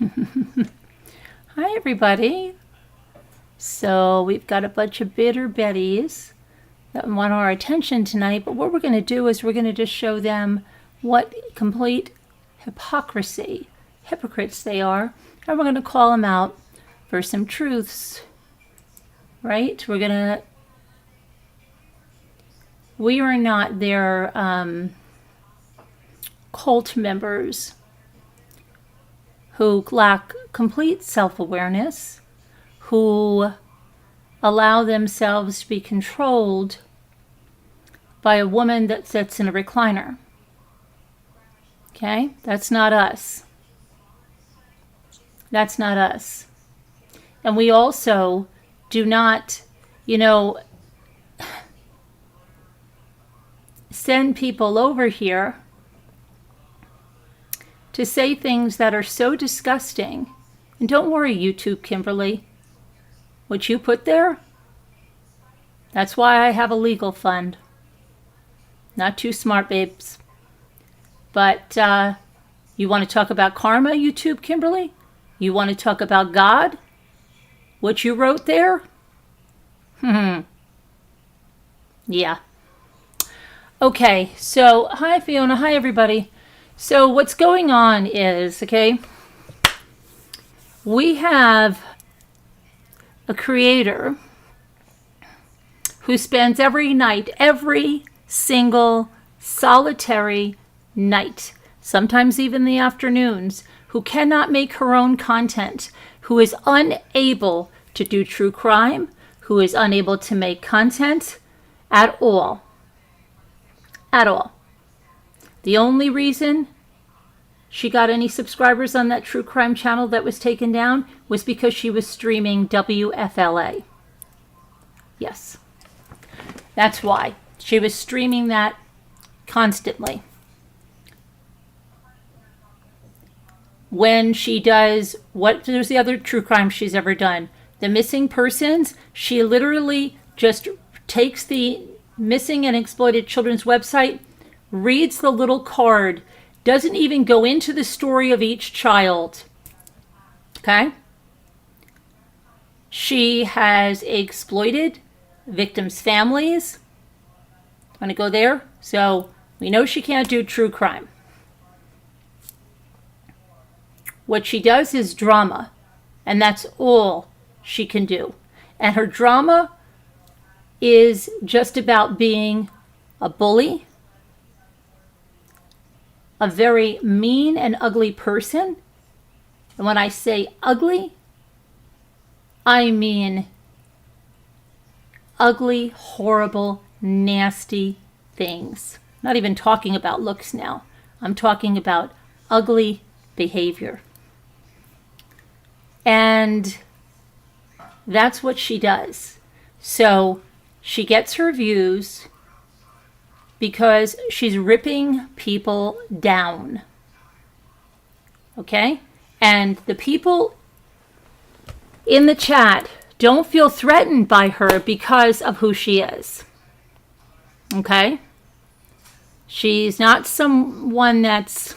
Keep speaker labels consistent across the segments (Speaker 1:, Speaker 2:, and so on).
Speaker 1: Hi everybody. So we've got a bunch of bitter Bettys that want our attention tonight, but what we're going to do is we're going to just show them what complete hypocrisy, hypocrites they are, and we're going to call them out for some truths, right? We are not their cult members who lack complete self-awareness, who allow themselves to be controlled by a woman that sits in a recliner. Okay? That's not us. That's not us. And we also do not, send people over here to say things that are so disgusting. And don't worry, YouTube Kimberly. What you put there, that's why I have a legal fund. Not too smart, babes. But you want to talk about karma, YouTube Kimberly? You want to talk about God? What you wrote there? Yeah. Okay, so hi Fiona, hi everybody. So what's going on is, we have a creator who spends every night, every single solitary night, sometimes even the afternoons, who cannot make her own content, who is unable to do true crime, who is unable to make content at all. At all. The only reason she got any subscribers on that true crime channel that was taken down was because she was streaming WFLA. Yes. That's why. She was streaming that constantly. When she does, there's the other true crime she's ever done. The missing persons, she literally just takes the missing and exploited children's website, reads the little card, doesn't even go into the story of each child. Okay? She has exploited victims' families. Want to go there? So we know she can't do true crime. What she does is drama, and that's all she can do. And her drama is just about being a bully, a very mean and ugly person. And when I say ugly, I mean ugly, horrible, nasty things. I'm not even talking about looks now. I'm talking about ugly behavior. And that's what she does. So she gets her views because she's ripping people down. Okay? And the people in the chat don't feel threatened by her because of who she is. Okay? She's not someone that's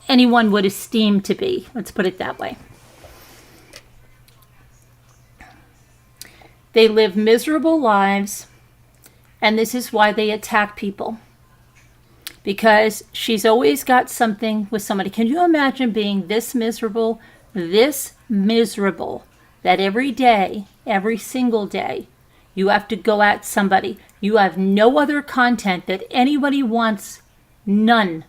Speaker 1: anyone would esteem to be. Let's put it that way. They live miserable lives, and this is why they attack people. Because she's always got something with somebody. Can you imagine being this miserable, that every day, every single day, you have to go at somebody. You have no other content that anybody wants. None.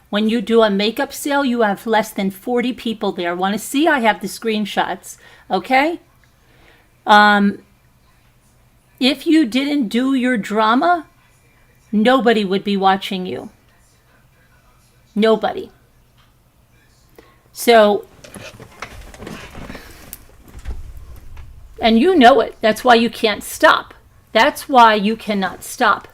Speaker 1: When you do a makeup sale, you have less than 40 people there. Want to see? I have the screenshots. Okay? If you didn't do your drama, nobody would be watching you. Nobody. So, and you know it. That's why you can't stop. That's why you cannot stop.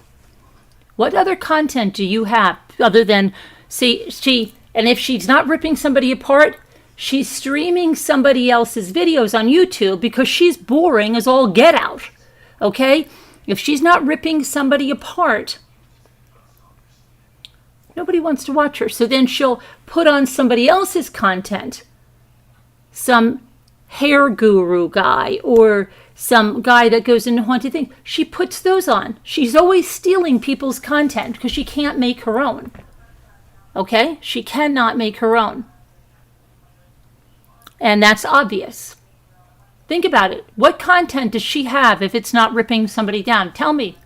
Speaker 1: What other content do you have other than, and if she's not ripping somebody apart, she's streaming somebody else's videos on YouTube because she's boring as all get out. Okay? If she's not ripping somebody apart, nobody wants to watch her. So then she'll put on somebody else's content. Some hair guru guy or some guy that goes into haunted things. She puts those on. She's always stealing people's content because she can't make her own. Okay? She cannot make her own. And that's obvious. Think about it. What content does she have if it's not ripping somebody down? Tell me.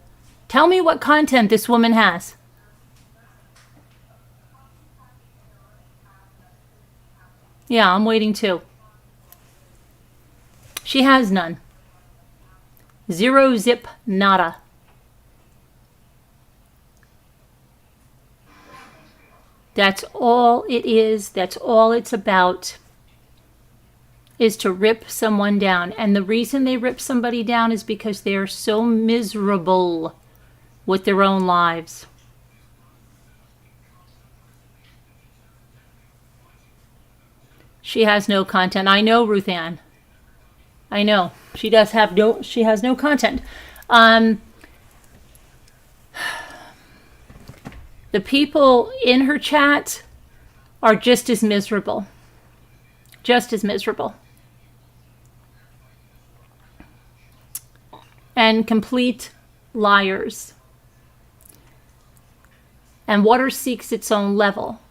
Speaker 1: Tell me what content this woman has. Yeah, I'm waiting too. She has none. Zero, zip, nada. That's all it is. That's all it's about, is to rip someone down. And the reason they rip somebody down is because they are so miserable with their own lives. She has no content. I know, Ruth Ann. I know. She has no content. The people in her chat are just as miserable. Just as miserable. And complete liars. And water seeks its own level.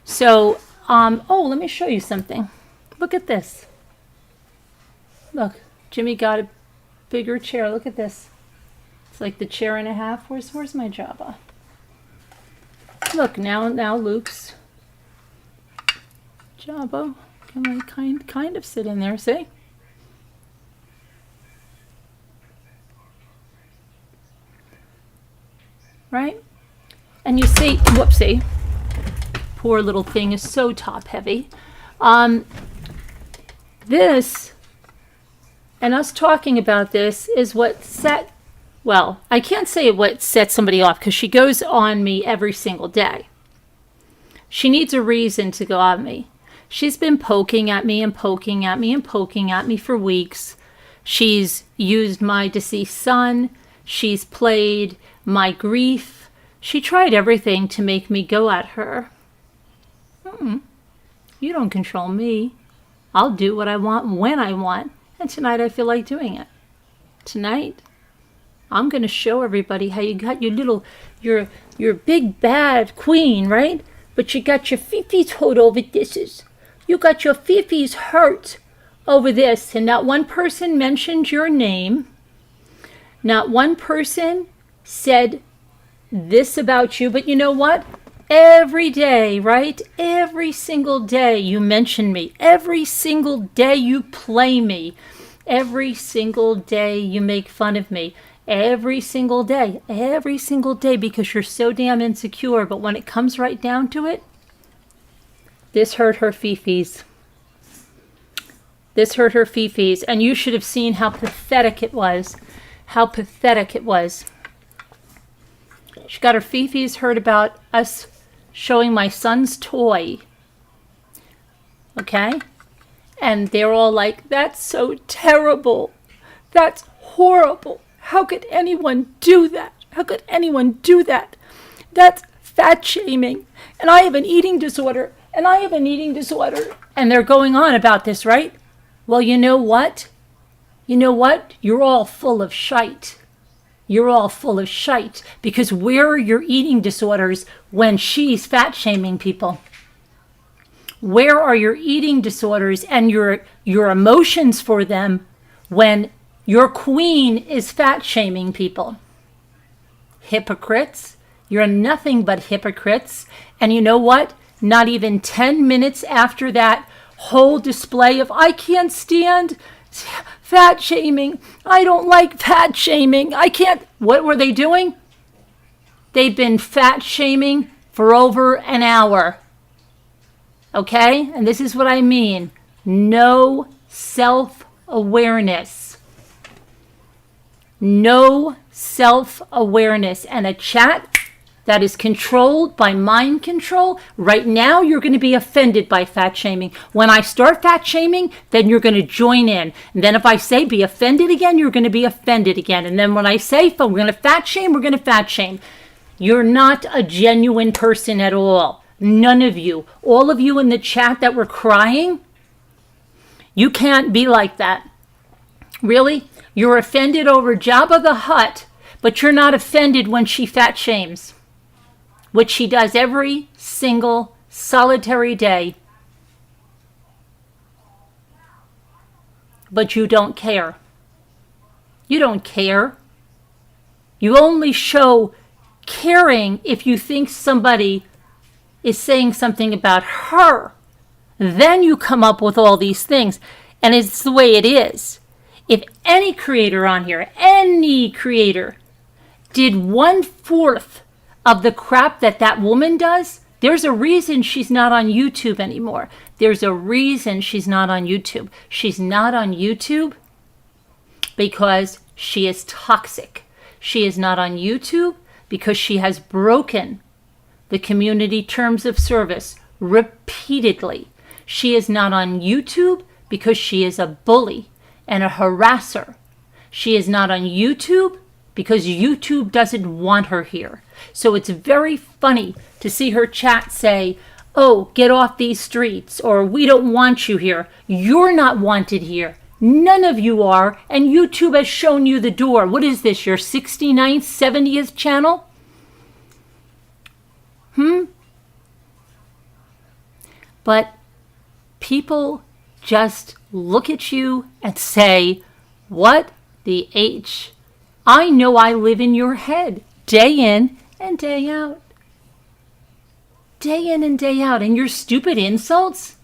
Speaker 1: So, let me show you something. Look at this. Look, Jimmy got a bigger chair. Look at this. It's like the chair and a half. Where's my Jabba? Look, now Luke's Jabba. Can I kind of sit in there, see? Right? And you see, whoopsie. Poor little thing is so top heavy. This, and us talking about this, is what I can't say what set somebody off, because she goes on me every single day. She needs a reason to go on me. She's been poking at me and poking at me and poking at me for weeks. She's used my deceased son. She's played my grief. She tried everything to make me go at her. You don't control me. I'll do what I want when I want. And tonight I feel like doing it. Tonight, I'm going to show everybody how you got your big bad queen, right? But you got your fifis hurt over this. You got your fifis hurt over this. And not one person mentioned your name. Not one person said this about you. But you know what? Every day, right? Every single day you mention me. Every single day you play me. Every single day you make fun of me. Every single day, because you're so damn insecure. But when it comes right down to it, this hurt her fifis. This hurt her fifis. And you should have seen how pathetic it was. How pathetic it was. She got her fifis hurt about us showing my son's toy. Okay? And they're all like, that's so terrible. That's horrible. How could anyone do that? How could anyone do that? That's fat shaming. And I have an eating disorder. And I have an eating disorder. And they're going on about this, right? Well, you know what? You know what? You're all full of shite. You're all full of shite. Because where are your eating disorders when she's fat shaming people? Where are your eating disorders and your emotions for them when your queen is fat shaming people? Hypocrites. You're nothing but hypocrites. And you know what? Not even 10 minutes after that whole display of, I can't stand fat shaming. I don't like fat shaming. I can't. What were they doing? They've been fat shaming for over an hour. Okay? And this is what I mean. No self-awareness. No self-awareness. And a chat that is controlled by mind control. Right now, you're going to be offended by fat shaming. When I start fat shaming, then you're going to join in. And then if I say be offended again, you're going to be offended again. And then when I say we're going to fat shame, we're going to fat shame. You're not a genuine person at all. None of you. All of you in the chat that were crying, you can't be like that. Really? You're offended over Jabba the Hutt, but you're not offended when she fat shames, which she does every single solitary day. But you don't care. You don't care. You only show caring if you think somebody is saying something about her. Then you come up with all these things. And it's the way it is. If any creator on here, any creator, did 1/4 of the crap that that woman does, there's a reason she's not on YouTube anymore. There's a reason she's not on YouTube. She's not on YouTube because she is toxic. She is not on YouTube because she has broken the community terms of service repeatedly. She is not on YouTube because she is a bully and a harasser. She is not on YouTube because YouTube doesn't want her here. So it's very funny to see her chat say, oh, get off these streets, or we don't want you here. You're not wanted here. None of you are, and YouTube has shown you the door. What is this, your 69th, 70th channel? But people just look at you and say, what the H? I know I live in your head day in and day out. Day in and day out. And your stupid insults,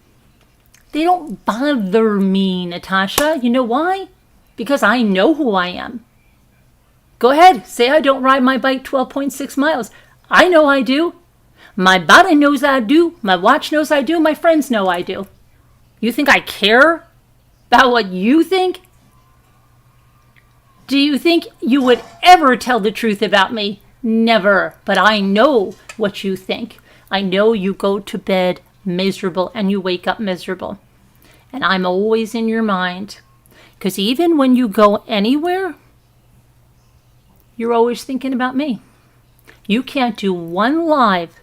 Speaker 1: they don't bother me, Natasha. You know why? Because I know who I am. Go ahead. Say I don't ride my bike 12.6 miles. I know I do. My body knows I do. My watch knows I do. My friends know I do. You think I care about what you think? Do you think you would ever tell the truth about me? Never. But I know what you think. I know you go to bed miserable and you wake up miserable. And I'm always in your mind. Because even when you go anywhere, you're always thinking about me. You can't do one live.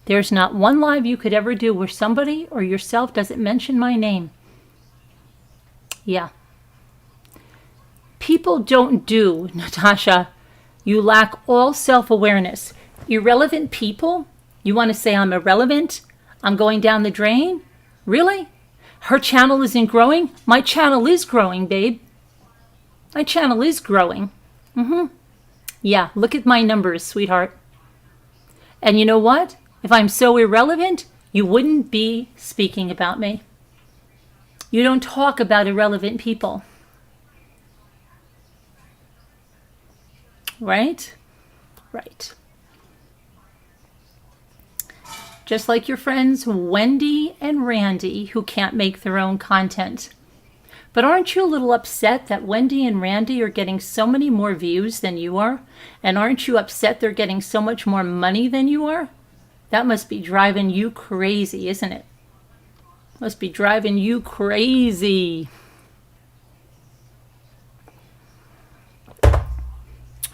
Speaker 1: There's not one live you could ever do where somebody or yourself doesn't mention my name. Yeah. People don't do, Natasha. You lack all self-awareness. Irrelevant people? You want to say I'm irrelevant? I'm going down the drain? Really? Her channel isn't growing? My channel is growing, babe. My channel is growing. Yeah, look at my numbers, sweetheart. And you know what? If I'm so irrelevant, you wouldn't be speaking about me. You don't talk about irrelevant people. Right? Right. Just like your friends Wendy and Randy, who can't make their own content. But aren't you a little upset that Wendy and Randy are getting so many more views than you are? And aren't you upset they're getting so much more money than you are? That must be driving you crazy, isn't it? Must be driving you crazy.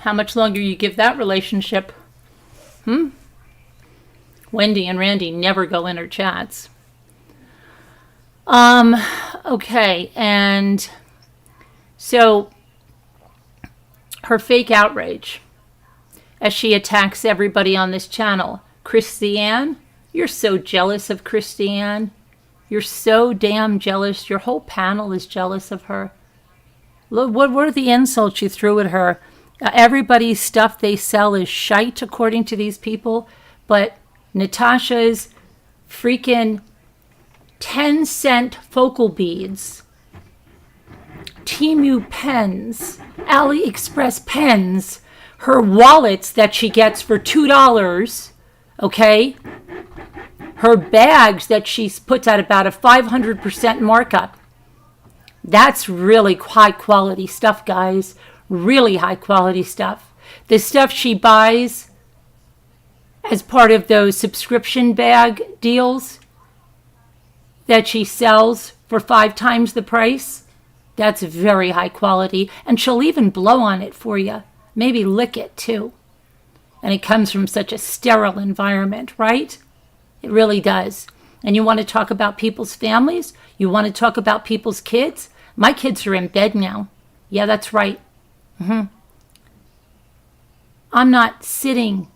Speaker 1: How much longer you give that relationship? Wendy and Randy never go in her chats. Okay, and so her fake outrage as she attacks everybody on this channel. Christiane, you're so jealous of Christiane. You're so damn jealous. Your whole panel is jealous of her. Look, what were the insults you threw at her? Everybody's stuff they sell is shite, according to these people. But Natasha's freaking 10-cent focal beads, Temu pens, AliExpress pens, her wallets that she gets for $2, okay? Her bags that she puts at about a 500% markup. That's really high quality stuff, guys. Really high quality stuff. The stuff she buys as part of those subscription bag deals that she sells for 5 times the price. That's very high quality. And she'll even blow on it for you. Maybe lick it too. And it comes from such a sterile environment, right? It really does. And you want to talk about people's families? You want to talk about people's kids? My kids are in bed now. Yeah, that's right. I'm not sitting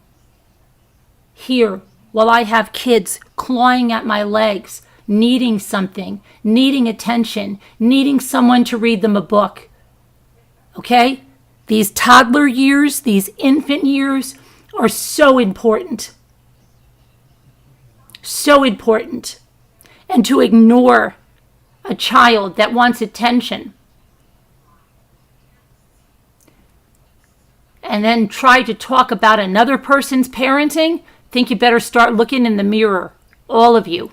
Speaker 1: here while I have kids clawing at my legs, needing something, needing attention, needing someone to read them a book. Okay? These toddler years, these infant years are so important. So important. And to ignore a child that wants attention and then try to talk about another person's parenting, think you better start looking in the mirror. All of you.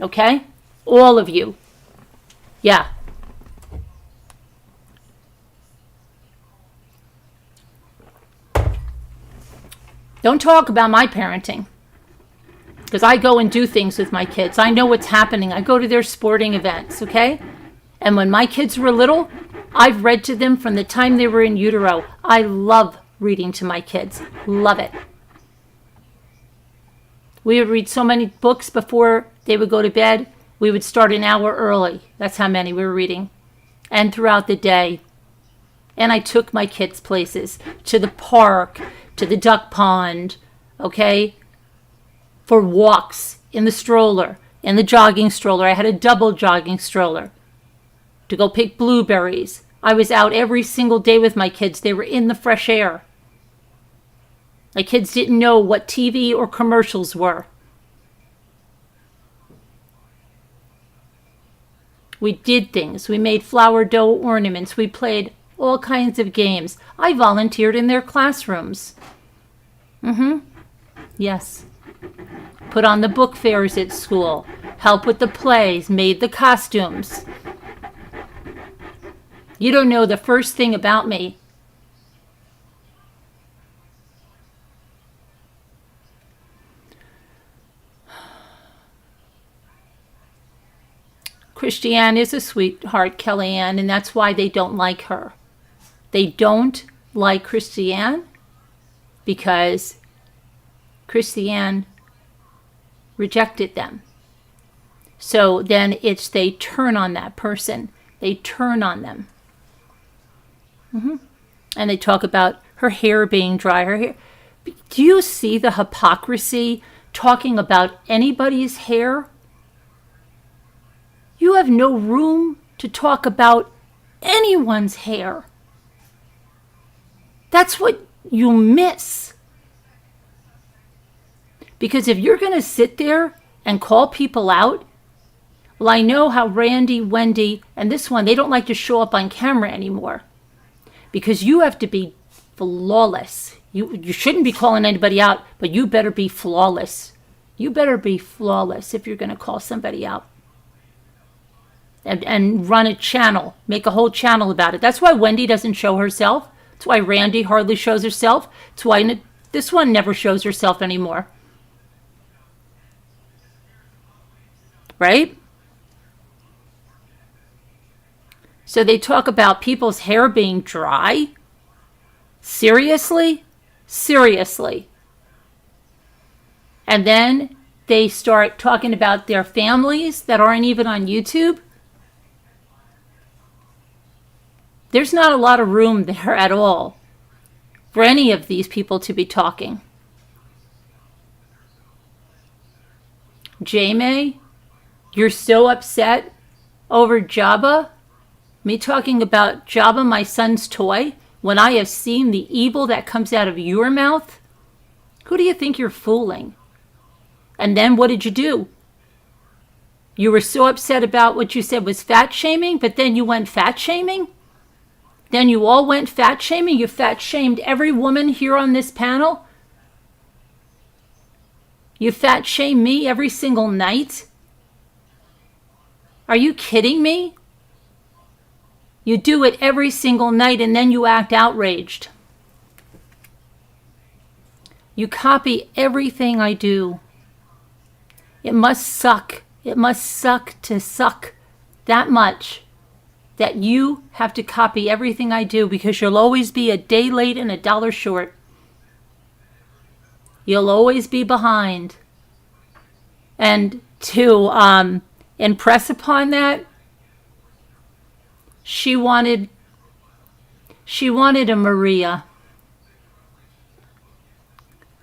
Speaker 1: Okay? All of you. Yeah. Don't talk about my parenting. Because I go and do things with my kids. I know what's happening. I go to their sporting events, okay? And when my kids were little, I've read to them from the time they were in utero. I love reading to my kids. Love it. We would read so many books before they would go to bed. We would start an hour early. That's how many we were reading. And throughout the day. And I took my kids places. To the park, to the duck pond, okay? For walks in the stroller, in the jogging stroller. I had a double jogging stroller to go pick blueberries. I was out every single day with my kids. They were in the fresh air. My kids didn't know what TV or commercials were. We did things. We made flower dough ornaments. We played all kinds of games. I volunteered in their classrooms. Yes. Put on the book fairs at school. Help with the plays. Made the costumes. You don't know the first thing about me. Christiane is a sweetheart, Kellyanne, and that's why they don't like her. They don't like Christiane because Christiane rejected them. So then they turn on that person. They turn on them. And they talk about her hair being dry. Her hair. Do you see the hypocrisy talking about anybody's hair? You have no room to talk about anyone's hair. That's what you miss. Because if you're going to sit there and call people out, well, I know how Randy, Wendy, and this one, they don't like to show up on camera anymore. Because you have to be flawless. You shouldn't be calling anybody out, but you better be flawless. You better be flawless if you're going to call somebody out. And run a channel, make a whole channel about it. That's why Wendy doesn't show herself. That's why Randy hardly shows herself. That's why this one never shows herself anymore. Right? So they talk about people's hair being dry. Seriously? Seriously. And then they start talking about their families that aren't even on YouTube. There's not a lot of room there at all for any of these people to be talking. Jamie, you're so upset over Jabba? Me talking about Jabba, my son's toy, when I have seen the evil that comes out of your mouth? Who do you think you're fooling? And then what did you do? You were so upset about what you said was fat shaming, but then you went fat shaming? Then you all went fat shaming? You fat shamed every woman here on this panel? You fat shame me every single night? Are you kidding me? You do it every single night and then you act outraged. You copy everything I do. It must suck. It must suck to suck that much that you have to copy everything I do, because you'll always be a day late and $1 short. You'll always be behind. And to impress upon that, she wanted a Maria.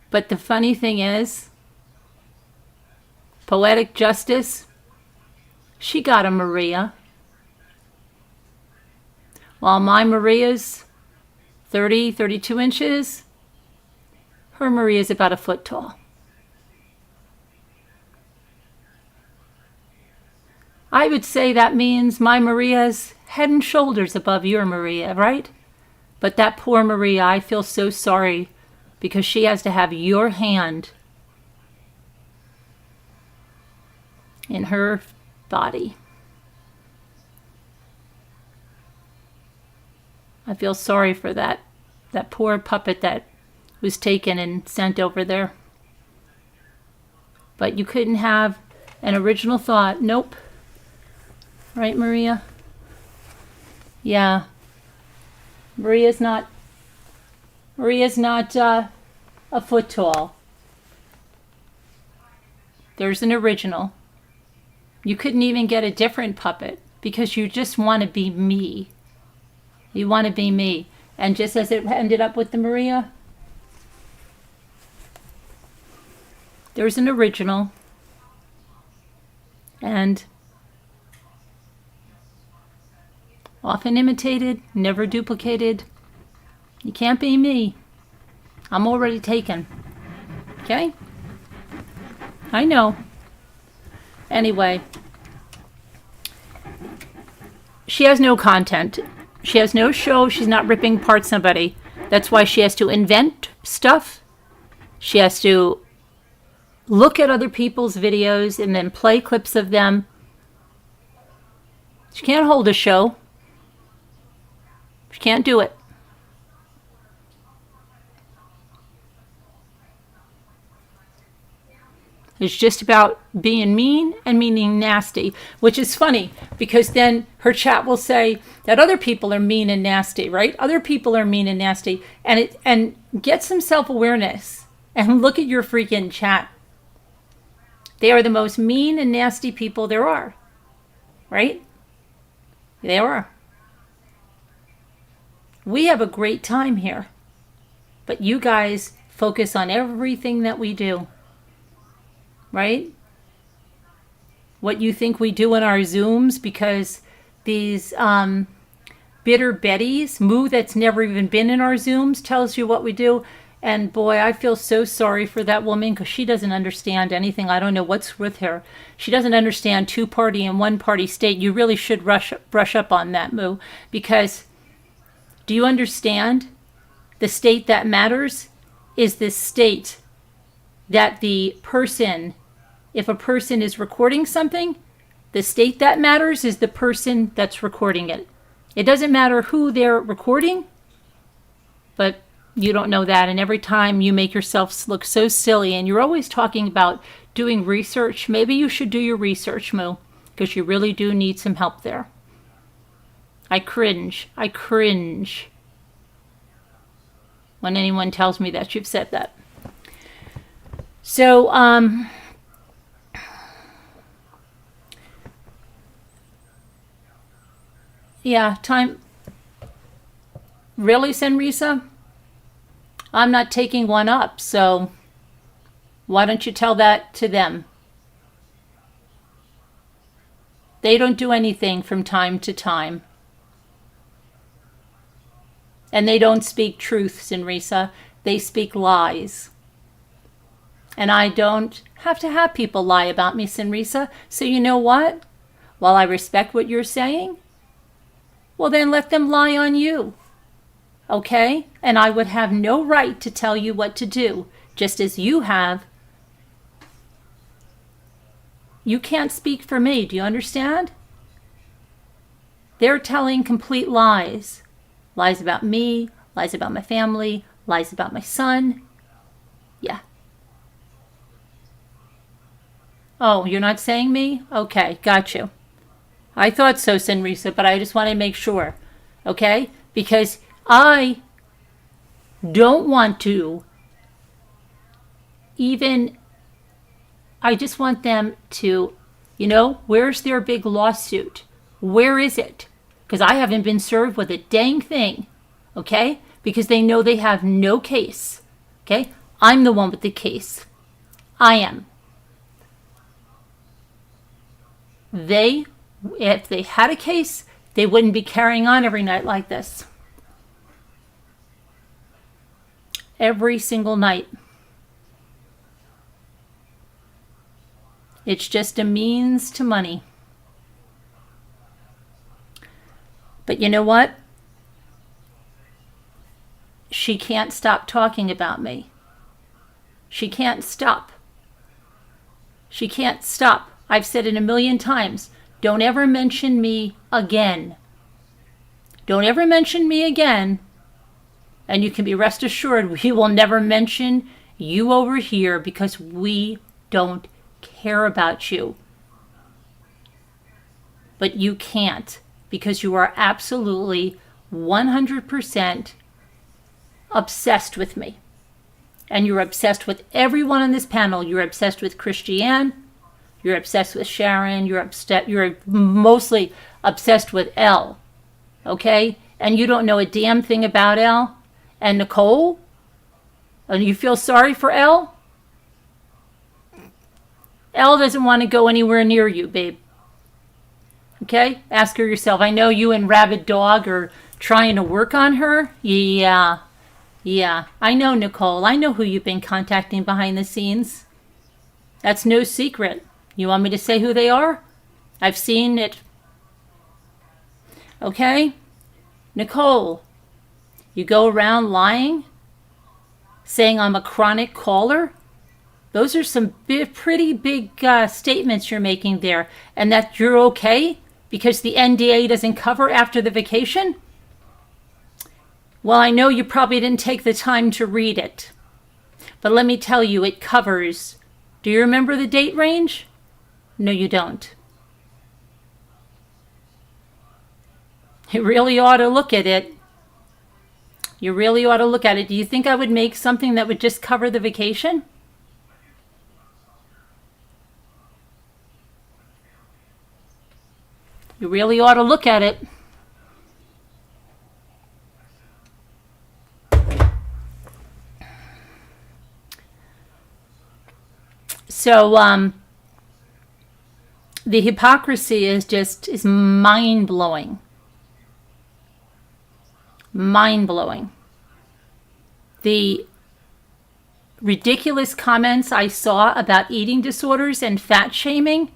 Speaker 1: But the funny thing is, poetic justice, she got a Maria. While my Maria's 30, 32 inches, her Maria's about a foot tall. I would say that means my Maria's head and shoulders above your Maria, right? But that poor Maria, I feel so sorry, because she has to have your hand in her body. I feel sorry for that poor puppet that was taken and sent over there. But you couldn't have an original thought. Nope. Right, Maria? Yeah. Maria's not a foot tall. There's an original. You couldn't even get a different puppet, because you just want to be me. You want to be me. And just as it ended up with the Maria, there's an original. And often imitated, never duplicated. You can't be me. I'm already taken. Okay? I know. Anyway, she has no content. She has no show. She's not ripping apart somebody. That's why she has to invent stuff. She has to look at other people's videos and then play clips of them. She can't hold a show. She can't do it. It's just about being mean and being nasty, which is funny, because then her chat will say that other people are mean and nasty, right? Other people are mean and nasty, and get some self-awareness and look at your freaking chat. They are the most mean and nasty people there are, right? They are. We have a great time here, but you guys focus on everything that we do. Right? What you think we do in our Zooms, because these bitter Bettys, Moo that's never even been in our Zooms, tells you what we do. And boy, I feel so sorry for that woman, because she doesn't understand anything. I don't know what's with her. She doesn't understand two-party and one-party state. You really should brush up on that, Moo, because do you understand? The state that matters is this state that the person, if a person is recording something, the state that matters is the person that's recording it. It doesn't matter who they're recording, but you don't know that. And every time you make yourself look so silly, and you're always talking about doing research, maybe you should do your research, Moo, because you really do need some help there. I cringe when anyone tells me that you've said that. So, yeah, time. Really, Senrisa? I'm not taking one up, so why don't you tell that to them? They don't do anything from time to time. And they don't speak truth, Senrisa. They speak lies. And I don't have to have people lie about me, Senrisa. So you know what? While I respect what you're saying, well then let them lie on you. Okay? And I would have no right to tell you what to do, just as you have. You can't speak for me, do you understand? They're telling complete lies. Lies about me, lies about my family, lies about my son. Yeah. Oh, you're not saying me? Okay, got you. I thought so, Senrisa, but I just want to make sure. Okay? Because I don't want to even, I just want them to, where's their big lawsuit? Where is it? Because I haven't been served with a dang thing. Okay? Because they know they have no case. Okay? I'm the one with the case. I am. If they had a case, they wouldn't be carrying on every night like this. Every single night. It's just a means to money. But you know what? She can't stop talking about me. She can't stop. She can't stop. I've said it a million times. Don't ever mention me again. Don't ever mention me again. And you can be rest assured we will never mention you over here because we don't care about you. But you can't because you are absolutely 100% obsessed with me. And you're obsessed with everyone on this panel. You're obsessed with Christiane. You're obsessed with Sharon. You're mostly obsessed with Elle. Okay? And you don't know a damn thing about Elle. And Nicole? And you feel sorry for Elle? Elle doesn't want to go anywhere near you, babe. Okay? Ask her yourself. I know you and Rabid Dog are trying to work on her. Yeah. I know, Nicole. I know who you've been contacting behind the scenes. That's no secret. You want me to say who they are? I've seen it. Okay? Nicole, you go around lying, saying I'm a chronic caller. Those are some pretty big statements you're making there. And that you're okay because the NDA doesn't cover after the vacation? Well, I know you probably didn't take the time to read it. But let me tell you, it covers. Do you remember the date range? No, you don't. You really ought to look at it. You really ought to look at it. Do you think I would make something that would just cover the vacation? You really ought to look at it. So, the hypocrisy is mind-blowing. Mind-blowing. The ridiculous comments I saw about eating disorders and fat shaming,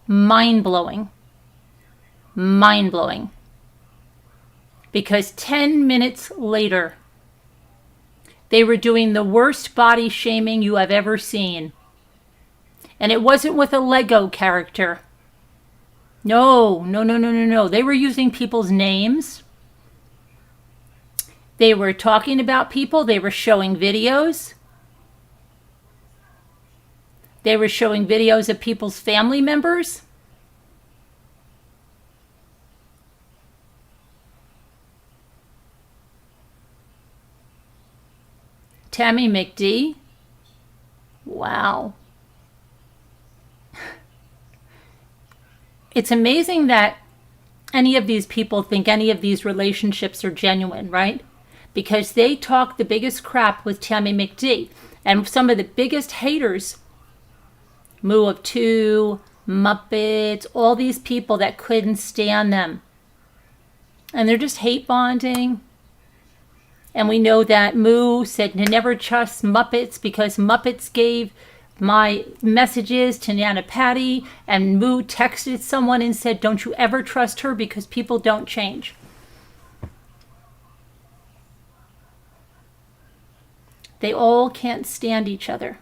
Speaker 1: mind-blowing. Mind-blowing. Because 10 minutes later, they were doing the worst body shaming you have ever seen. And it wasn't with a Lego character. No. They were using people's names. They were talking about people. They were showing videos. They were showing videos of people's family members. Tammy McD. Wow. It's amazing that any of these people think any of these relationships are genuine, right? Because they talk the biggest crap with Tammy McD. And some of the biggest haters, Moo of Two, Muppets, all these people that couldn't stand them. And they're just hate bonding. And we know that Moo said to never trust Muppets because Muppets gave my messages to Nana Patty, and Moo texted someone and said, don't you ever trust her because people don't change. They all can't stand each other.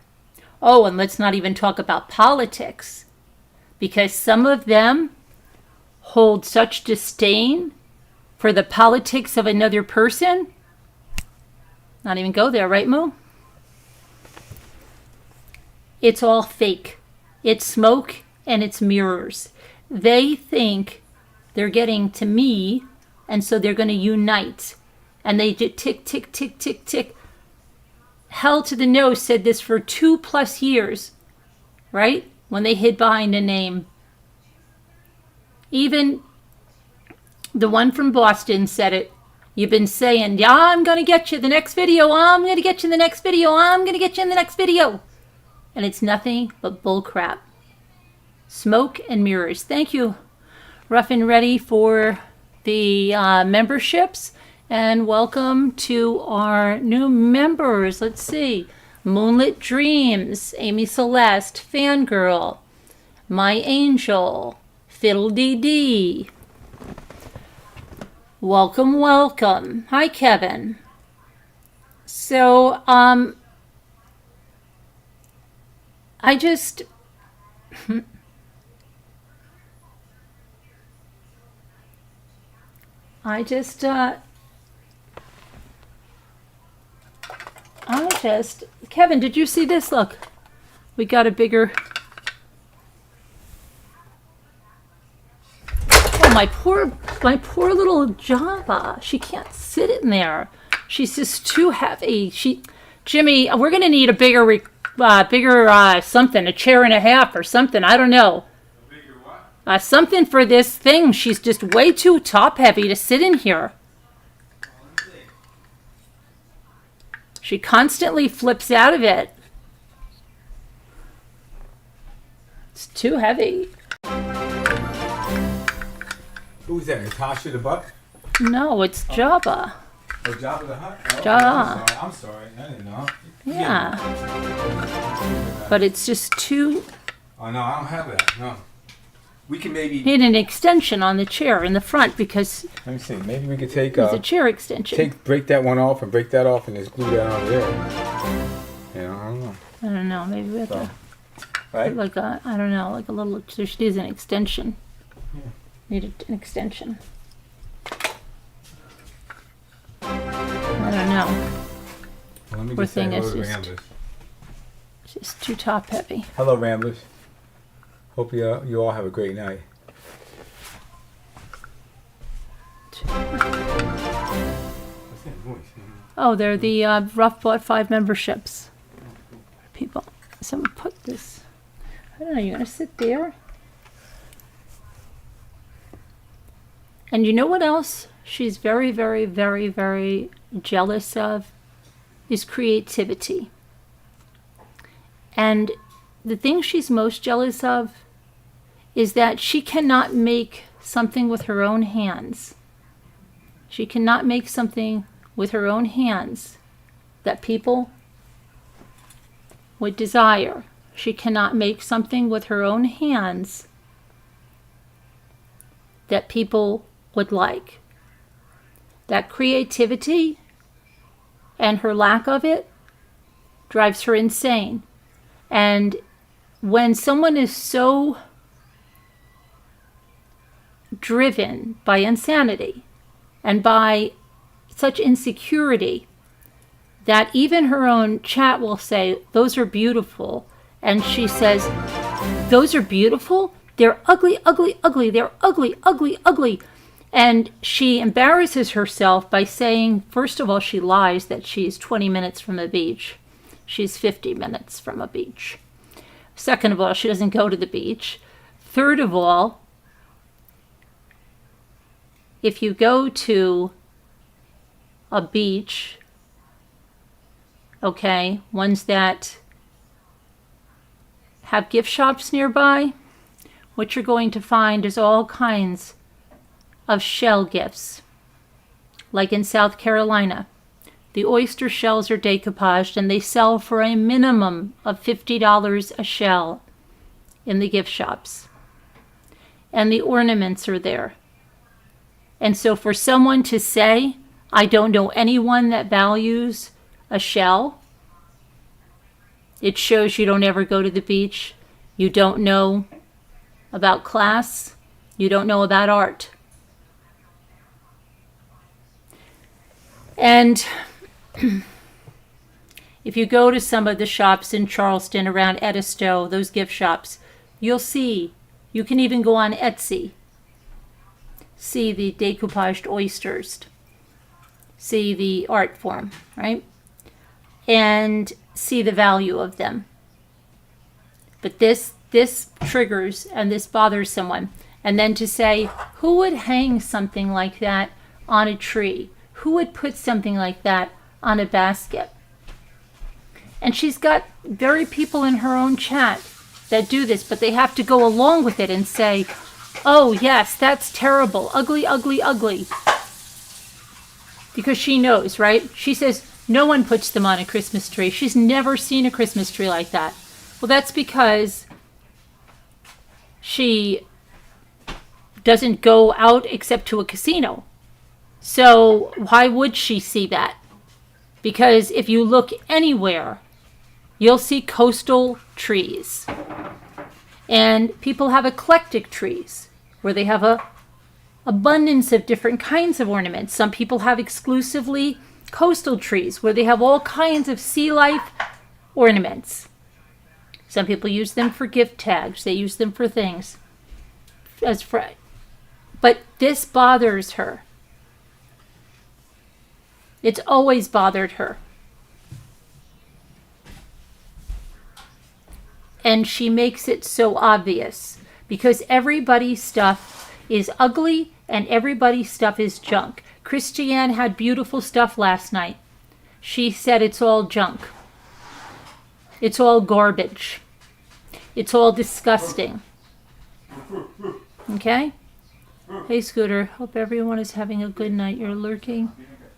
Speaker 1: Oh, and let's not even talk about politics, because some of them hold such disdain for the politics of another person. not even go there, right, Moo? It's all fake. It's smoke and it's mirrors. They think they're getting to me, and so they're going to unite. And they did tick, tick, tick, tick, tick. Hell to the No said this for 2+ years, right? When they hid behind a name. Even the one from Boston said it. You've been saying, yeah, I'm going to get you the next video. I'm going to get you in the next video. I'm going to get you in the next video. And it's nothing but bull crap. Smoke and mirrors. Thank you, Rough and Ready, for the memberships. And welcome to our new members. Let's see. Moonlit Dreams, Amy Celeste, Fangirl, My Angel, Fiddle Dee Dee. Welcome, welcome. Hi, Kevin. So, I just... Kevin, did you see this? Look, we got a bigger... Oh, my poor little Java. She can't sit in there. She's just too heavy. Jimmy, we're going to need a bigger something, a chair and a half or something. I don't know.
Speaker 2: A bigger what?
Speaker 1: Something for this thing. She's just way too top heavy to sit in here. She constantly flips out of it. It's too heavy.
Speaker 2: Who's that? Natasha the Buck?
Speaker 1: No, it's Jabba.
Speaker 2: Oh, Jabba the Hutt? Oh,
Speaker 1: Jabba.
Speaker 2: I'm sorry. I didn't know.
Speaker 1: Yeah. But it's just too...
Speaker 2: Oh, no, I don't have that. No. We can maybe...
Speaker 1: Need an extension on the chair in the front because...
Speaker 2: Let me see. Maybe we could take...
Speaker 1: It's a chair extension.
Speaker 2: Break that one off and break that off and just glue that on there. You know, I don't know.
Speaker 1: I don't know. Maybe we have to...
Speaker 2: Right?
Speaker 1: Like a... I don't know. Like a little... There should be an extension.
Speaker 2: Yeah.
Speaker 1: Need an extension. I don't know.
Speaker 2: Well, let me
Speaker 1: Poor
Speaker 2: just say
Speaker 1: thing
Speaker 2: hello
Speaker 1: is
Speaker 2: to
Speaker 1: just-
Speaker 2: Ramblers.
Speaker 1: It's just too top heavy.
Speaker 2: Hello, Ramblers. Hope you all have a great night. What's that voice?
Speaker 1: Oh, they're the Rough bought 5 memberships. People. Someone put this. I don't know. You're going to sit there? And you know what else she's very, very, very, very jealous of? Is creativity. And the thing she's most jealous of is that she cannot make something with her own hands. She cannot make something with her own hands that people would desire. She cannot make something with her own hands that people would like. That creativity and her lack of it drives her insane. And when someone is so driven by insanity and by such insecurity that even her own chat will say, those are beautiful. And she says, those are beautiful? They're ugly, ugly, ugly. They're ugly, ugly, ugly. And she embarrasses herself by saying, first of all, she lies that she's 20 minutes from a beach. She's 50 minutes from a beach. Second of all, she doesn't go to the beach. Third of all, if you go to a beach, okay, ones that have gift shops nearby, what you're going to find is all kinds of shell gifts. Like in South Carolina, the oyster shells are decoupaged and they sell for a minimum of $50 a shell in the gift shops. And the ornaments are there. And so for someone to say, I don't know anyone that values a shell, it shows you don't ever go to the beach, you don't know about class, you don't know about art. And If you go to some of the shops in Charleston around Edisto, those gift shops, you'll see, you can even go on Etsy, see the decoupaged oysters, see the art form, right? And see the value of them. But this triggers and this bothers someone. And then to say, who would hang something like that on a tree? Who would put something like that on a basket? And she's got very people in her own chat that do this, but they have to go along with it and say, oh yes, that's terrible, ugly, ugly, ugly. Because she knows, right? She says, no one puts them on a Christmas tree. She's never seen a Christmas tree like that. Well, that's because she doesn't go out except to a casino. So why would she see that? Because if you look anywhere, you'll see coastal trees. And people have eclectic trees where they have a abundance of different kinds of ornaments. Some people have exclusively coastal trees where they have all kinds of sea life ornaments. Some people use them for gift tags. They use them for things. But this bothers her. It's always bothered her. And she makes it so obvious because everybody's stuff is ugly and everybody's stuff is junk. Christiane had beautiful stuff last night. She said it's all junk. It's all garbage. It's all disgusting. Okay? Hey, Scooter. Hope everyone is having a good night. You're lurking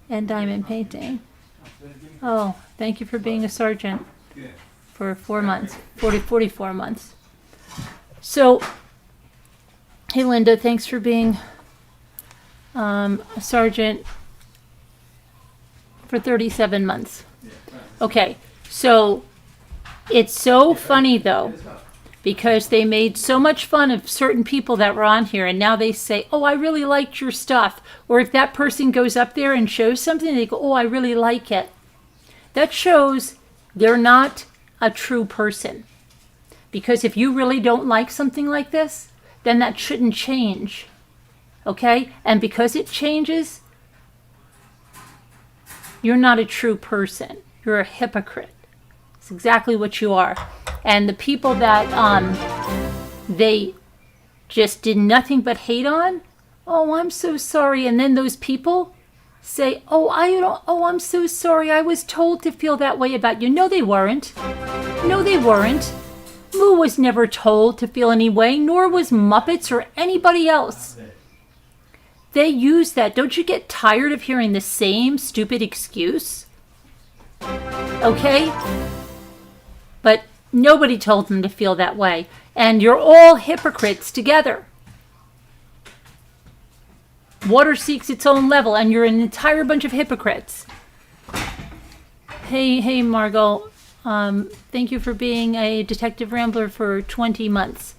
Speaker 1: and diamond painting. Oh, thank you for being a sergeant for 4 months, 44 months. So, hey, Linda, thanks for being a sergeant for 37 months. Okay, so it's so funny, though, because they made so much fun of certain people that were on here, and now they say, oh, I really liked your stuff. Or if that person goes up there and shows something, they go, oh, I really like it. That shows they're not a true person. Because if you really don't like something like this, then that shouldn't change. Okay? And because it changes, you're not a true person. You're a hypocrite. It's exactly what you are. And the people that they just did nothing but hate on, oh, I'm so sorry. And then those people say, oh, I'm so sorry. I was told to feel that way about you. No, they weren't. No, they weren't. Moo was never told to feel any way, nor was Muppets or anybody else. They use that. Don't you get tired of hearing the same stupid excuse? Okay? But nobody told them to feel that way. And you're all hypocrites together. Water seeks its own level, and you're an entire bunch of hypocrites. Hey, Margot. Thank you for being a Detective Rambler for 20 months.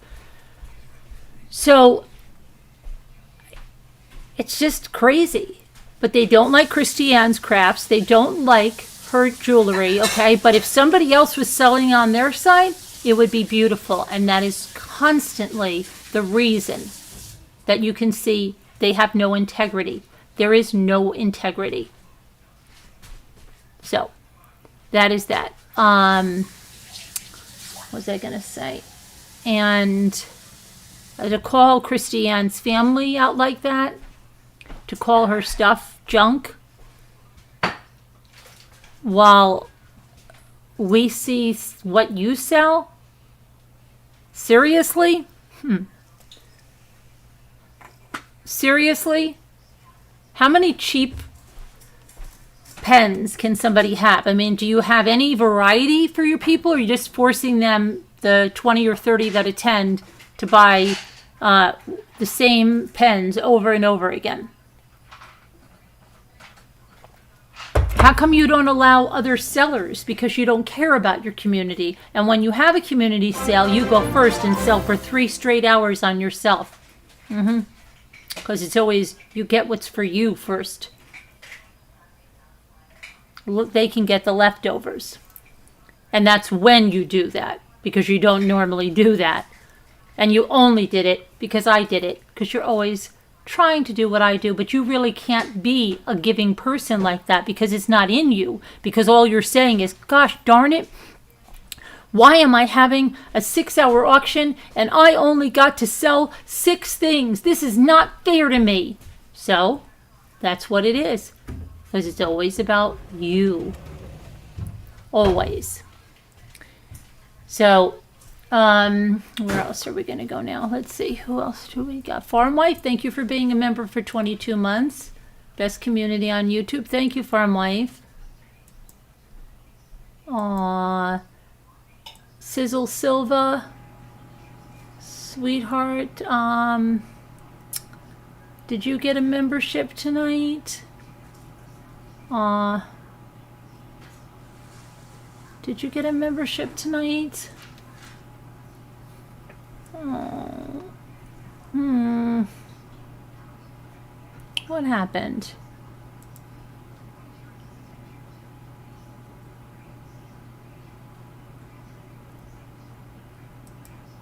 Speaker 1: So, it's just crazy. But they don't like Christiane's crafts. They don't like her jewelry, okay? But if somebody else was selling on their side, it would be beautiful. And that is constantly the reason that you can see they have no integrity. There is no integrity. So, that is that. What was I going to say? And to call Christiane's family out like that, to call her stuff junk, while we see what you sell? Seriously? Seriously? How many cheap pens can somebody have? I mean, do you have any variety for your people, or are you just forcing them, the 20 or 30 that attend, to buy the same pens over and over again? How come you don't allow other sellers? Because you don't care about your community. And when you have a community sale, you go first and sell for 3 straight hours on yourself. Because it's always, you get what's for you first. Look, they can get the leftovers. And that's when you do that, because you don't normally do that. And you only did it because I did it, because you're always trying to do what I do, but you really can't be a giving person like that because it's not in you. Because all you're saying is, gosh darn it, why am I having a 6-hour auction and I only got to sell 6 things? This is not fair to me. So that's what it is. Because it's always about you. Always. So, where else are we going to go now? Let's see. Who else do we got? Farm Wife, thank you for being a member for 22 months. Best community on YouTube. Thank you, Farm Wife. Aww. Sizzle Silva. Sweetheart. Did you get a membership tonight? Did you get a membership tonight? Oh. What happened?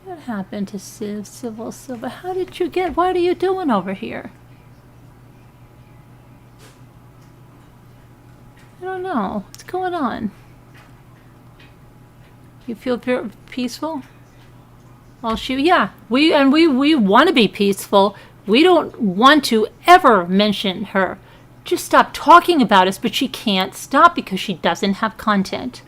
Speaker 1: What happened to Civil Silva? How did you get? What are you doing over here? I don't know. What's going on? You feel peaceful? Well, we want to be peaceful. We don't want to ever mention her. Just stop talking about us, but she can't stop because she doesn't have content.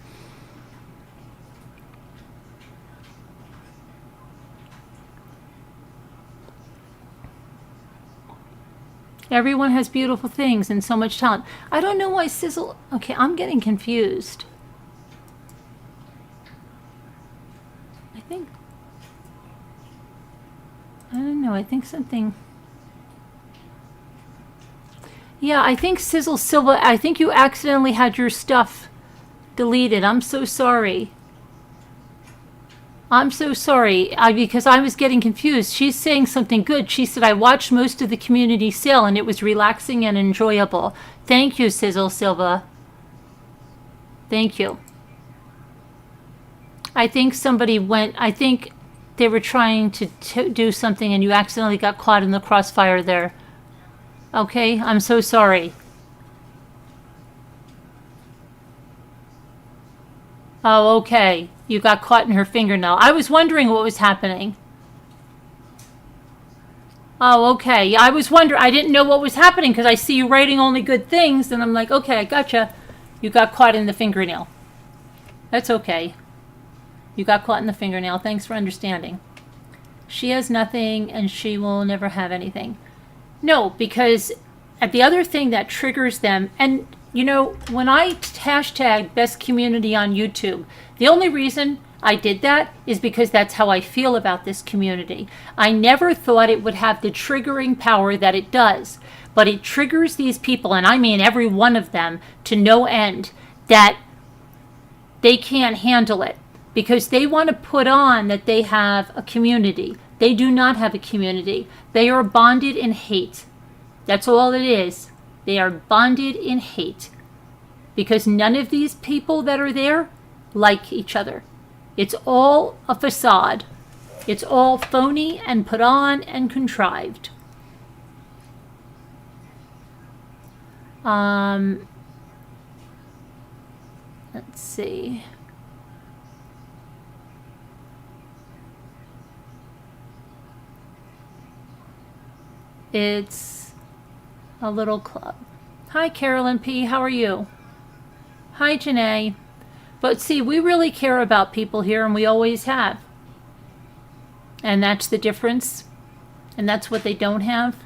Speaker 1: Everyone has beautiful things and so much talent. I don't know why Sizzle... Okay, I'm getting confused. I don't know. I think something... Yeah, I think Sizzle Silva... I think you accidentally had your stuff deleted. I'm so sorry. I'm so sorry, because I was getting confused. She's saying something good. She said, I watched most of the community sale and it was relaxing and enjoyable. Thank you, Sizzle Silva. Thank you. I think somebody went... I think they were trying to do something and you accidentally got caught in the crossfire there. Okay, I'm so sorry. Oh, okay. You got caught in her fingernail. I was wondering what was happening. Oh, okay. I was wondering. I didn't know what was happening because I see you writing only good things. And I'm like, okay, I gotcha. You got caught in the fingernail. That's okay. You got caught in the fingernail. Thanks for understanding. She has nothing and she will never have anything. No, because the other thing that triggers them, and you know, when I hashtag best community on YouTube, the only reason I did that is because that's how I feel about this community. I never thought it would have the triggering power that it does, but it triggers these people, and I mean every one of them, to no end, that they can't handle it because they want to put on that they have a community. They do not have a community. They are bonded in hate. That's all it is. They are bonded in hate because none of these people that are there like each other. It's all a facade. It's all phony and put on and contrived. Let's see. It's a little club. Hi, Carolyn P. How are you? Hi, Janae. But see, we really care about people here, and we always have. And that's the difference. And that's what they don't have.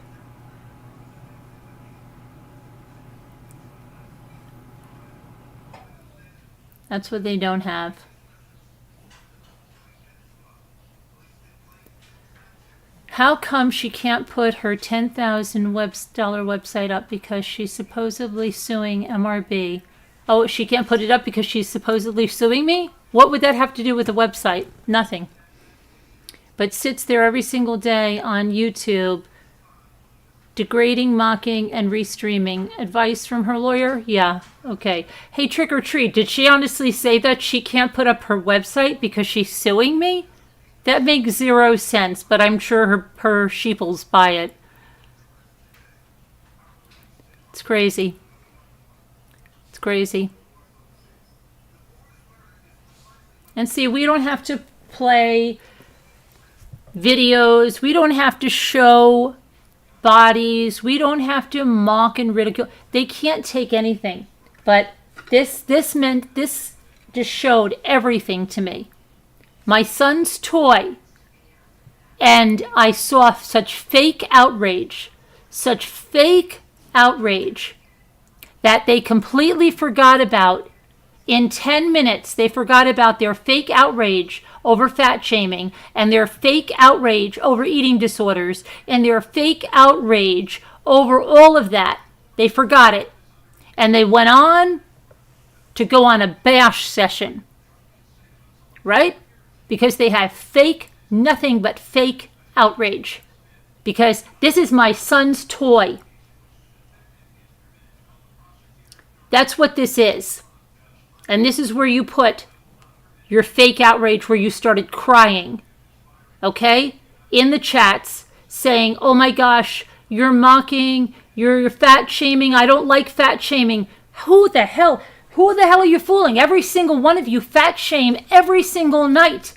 Speaker 1: That's what they don't have. How come she can't put her $10,000 website up because she's supposedly suing MRB? Oh, she can't put it up because she's supposedly suing me? What would that have to do with the website? Nothing. But sits there every single day on YouTube Degrading, mocking, and restreaming. Advice from her lawyer? Yeah, okay. Hey, Trick or Treat, did she honestly say that she can't put up her website because she's suing me? That makes zero sense, but I'm sure her sheeples buy it. It's crazy. It's crazy. And see, we don't have to play videos. We don't have to show bodies. We don't have to mock and ridicule. They can't take anything. But this just showed everything to me. My son's toy. And I saw such fake outrage. Such fake outrage that they completely forgot about. In 10 minutes, they forgot about their fake outrage over fat shaming and their fake outrage over eating disorders and their fake outrage over all of that. They forgot it. And they went on to go on a bash session. Right? Because they have fake, nothing but fake outrage. Because this is my son's toy. That's what this is. And this is where you put your fake outrage, where you started crying, okay? In the chats, saying, oh my gosh, you're mocking, you're fat shaming, I don't like fat shaming. Who the hell are you fooling? Every single one of you fat shame every single night.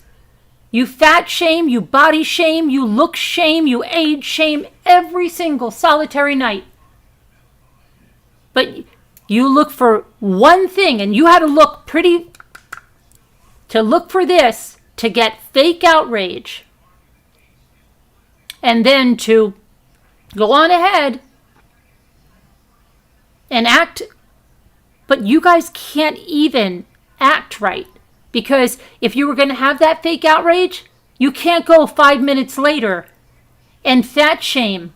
Speaker 1: You fat shame, you body shame, you look shame, you age shame every single solitary night. But you look for one thing, and you had to look for this, to get fake outrage. And then to go on ahead and act. But you guys can't even act right. Because if you were going to have that fake outrage, you can't go 5 minutes later and fat shame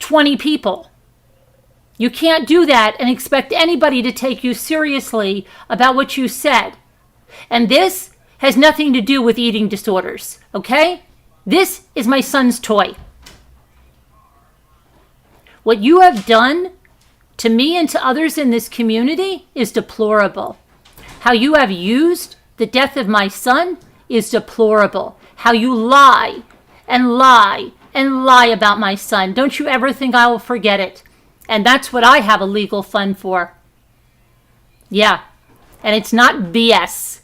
Speaker 1: 20 people. You can't do that and expect anybody to take you seriously about what you said. And this has nothing to do with eating disorders, okay? This is my son's toy. What you have done to me and to others in this community is deplorable. How you have used the death of my son is deplorable. How you lie and lie and lie about my son. Don't you ever think I will forget it. And that's what I have a legal fund for. Yeah. And it's not BS.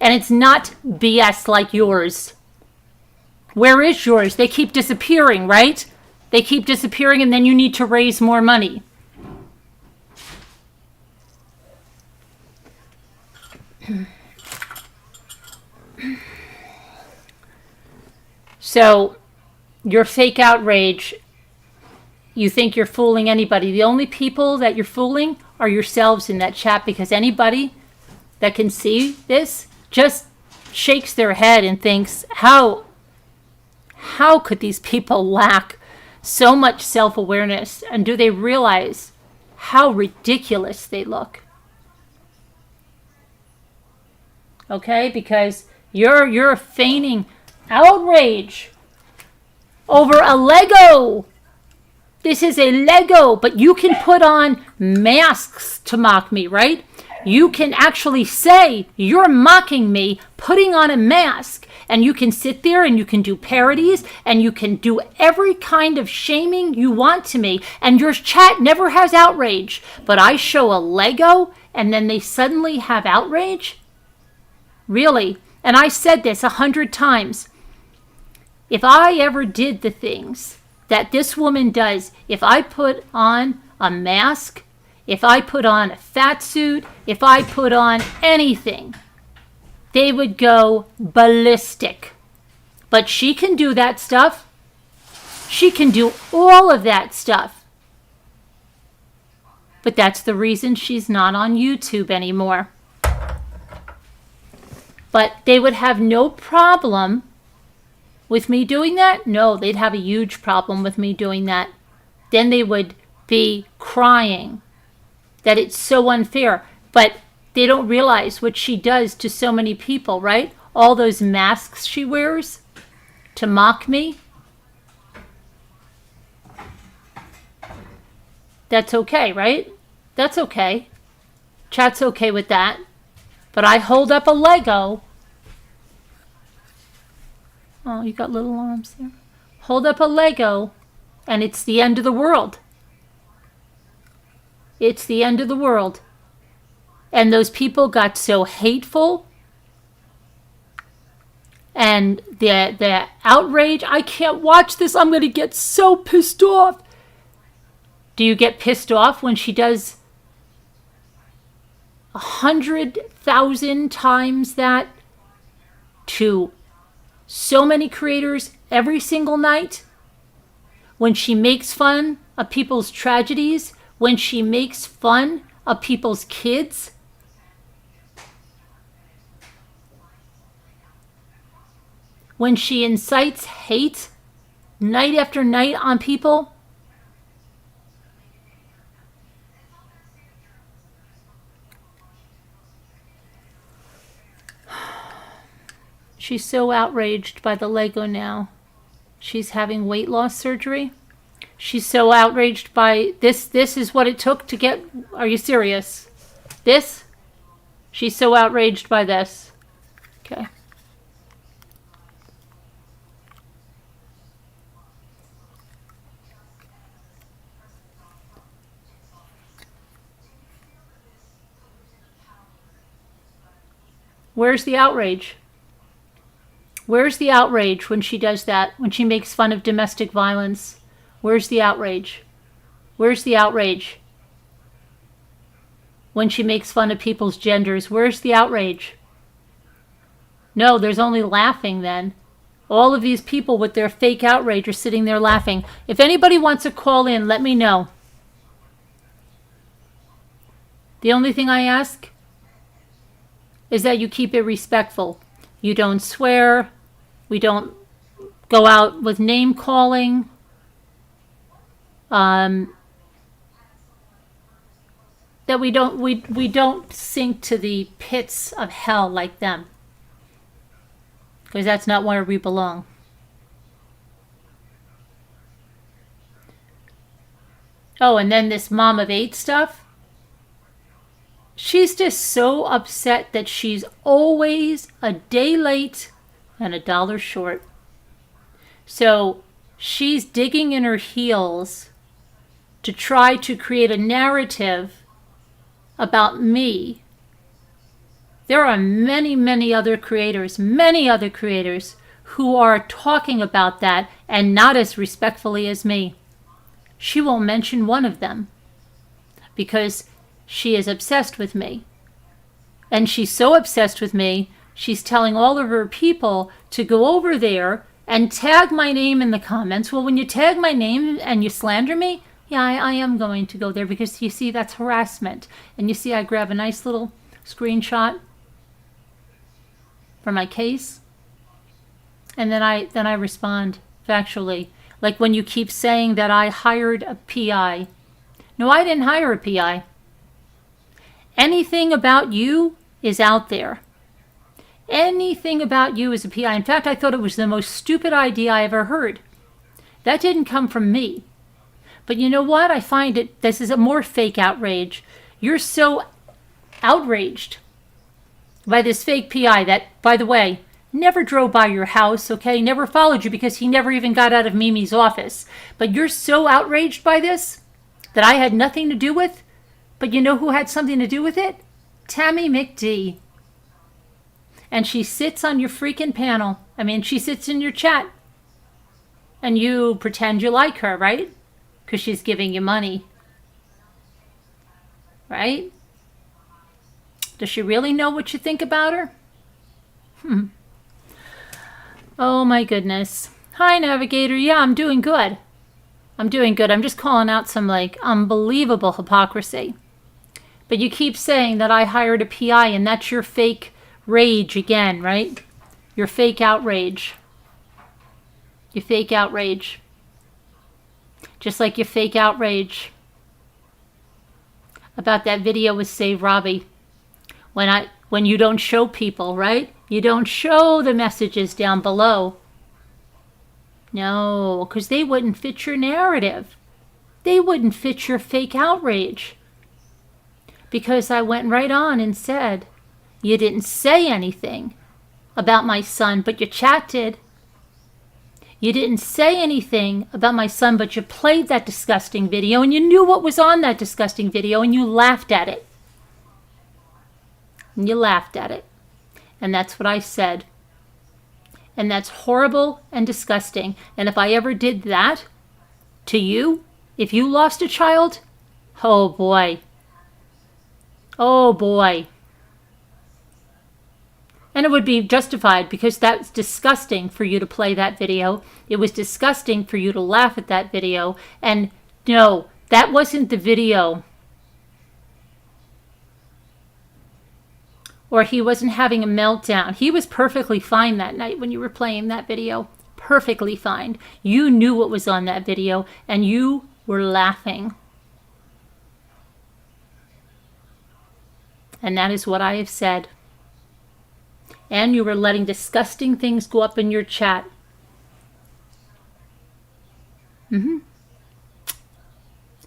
Speaker 1: And it's not BS like yours. Where is yours? They keep disappearing, right? They keep disappearing, and then you need to raise more money. So, your fake outrage, you think you're fooling anybody. The only people that you're fooling are yourselves in that chat, because anybody that can see this just shakes their head and thinks, how could these people lack so much self-awareness? And do they realize how ridiculous they look? Okay, because you're feigning outrage over a Lego. This is a Lego, but you can put on masks to mock me, right? You can actually say you're mocking me, putting on a mask, and you can sit there and you can do parodies and you can do every kind of shaming you want to me, and your chat never has outrage. But I show a Lego and then they suddenly have outrage? Really? And I said this 100 times. If I ever did the things that this woman does, if I put on a mask, if I put on a fat suit, if I put on anything, they would go ballistic. But she can do that stuff. She can do all of that stuff. But that's the reason she's not on YouTube anymore. But they would have no problem with me doing that? No, they'd have a huge problem with me doing that. Then they would be crying that it's so unfair. But they don't realize what she does to so many people, right? All those masks she wears to mock me. That's okay, right? That's okay. Chat's okay with that. But I hold up a Lego. Oh, you got little arms there. Hold up a Lego, and it's the end of the world. It's the end of the world. And those people got so hateful. And the outrage, I can't watch this. I'm going to get so pissed off. Do you get pissed off when she does 100,000 times that to so many creators every single night? When she makes fun of people's tragedies? When she makes fun of people's kids? When she incites hate night after night on people? She's so outraged by the Lego now. She's having weight loss surgery. She's so outraged by this. This is what it took to get... Are you serious? This? She's so outraged by this. Okay. Where's the outrage? Where's the outrage when she does that? When she makes fun of domestic violence? Where's the outrage? Where's the outrage? When she makes fun of people's genders? Where's the outrage? No, there's only laughing then. All of these people with their fake outrage are sitting there laughing. If anybody wants to call in, let me know. The only thing I ask is that you keep it respectful. You don't swear. We don't go out with name calling. That we don't sink to the pits of hell like them. Because that's not where we belong. Oh, and then this mom of 8 stuff. She's just so upset that she's always a day late and $1 short. So she's digging in her heels to try to create a narrative about me. There are many, many other creators who are talking about that and not as respectfully as me. She won't mention one of them because she is obsessed with me. And she's so obsessed with me, she's telling all of her people to go over there and tag my name in the comments. Well, when you tag my name and you slander me, yeah, I am going to go there because you see, that's harassment. And you see, I grab a nice little screenshot for my case. And then I respond factually. Like when you keep saying that I hired a PI. No, I didn't hire a PI. Anything about you is out there. Anything about you is a PI. In fact, I thought it was the most stupid idea I ever heard. That didn't come from me. But you know what? I find this is a more fake outrage. You're so outraged by this fake PI that, by the way, never drove by your house, okay? Never followed you because he never even got out of Mimi's office. But you're so outraged by this that I had nothing to do with. But you know who had something to do with it? Tammy McD. And she sits on your freaking panel. I mean, she sits in your chat. And you pretend you like her, right? Because she's giving you money. Right? Does she really know what you think about her? Oh my goodness. Hi, Navigator. Yeah, I'm doing good. I'm doing good. I'm just calling out some like unbelievable hypocrisy. But you keep saying that I hired a PI and that's your fake rage again, right? Your fake outrage. Your fake outrage. Just like your fake outrage about that video with Save Robbie. When you don't show people, right? You don't show the messages down below. No, because they wouldn't fit your narrative. they wouldn't fit your fake outrage. Because I went right on and said, you didn't say anything about my son, but you chatted. You didn't say anything about my son, but you played that disgusting video, and you knew what was on that disgusting video, and you laughed at it. And you laughed at it. And that's what I said. And that's horrible and disgusting. And if I ever did that to you, if you lost a child, oh boy. Oh boy. And it would be justified, because that's disgusting for you to play that video. It was disgusting for you to laugh at that video. And no, that wasn't the video. Or he wasn't having a meltdown. He was perfectly fine that night when you were playing that video. Perfectly fine. You knew what was on that video, and you were laughing. And that is what I have said. And you were letting disgusting things go up in your chat.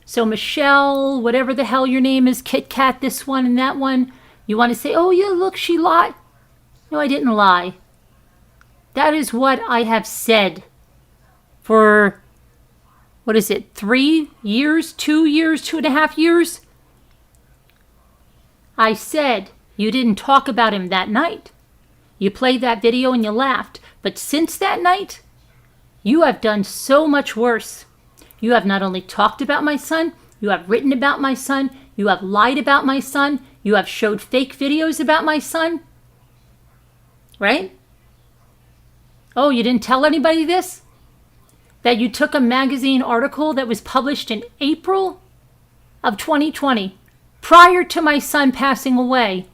Speaker 1: So Michelle, whatever the hell your name is, Kit Kat, this one and that one, you want to say, oh yeah, look, she lied. No, I didn't lie. That is what I have said for, what is it, 3 years, 2 years, 2.5 years? I said you didn't talk about him that night. You played that video and you laughed. But since that night, you have done so much worse. You have not only talked about my son, you have written about my son, you have lied about my son, you have showed fake videos about my son. Right? Oh, you didn't tell anybody this? That you took a magazine article that was published in April of 2020, prior to my son passing away,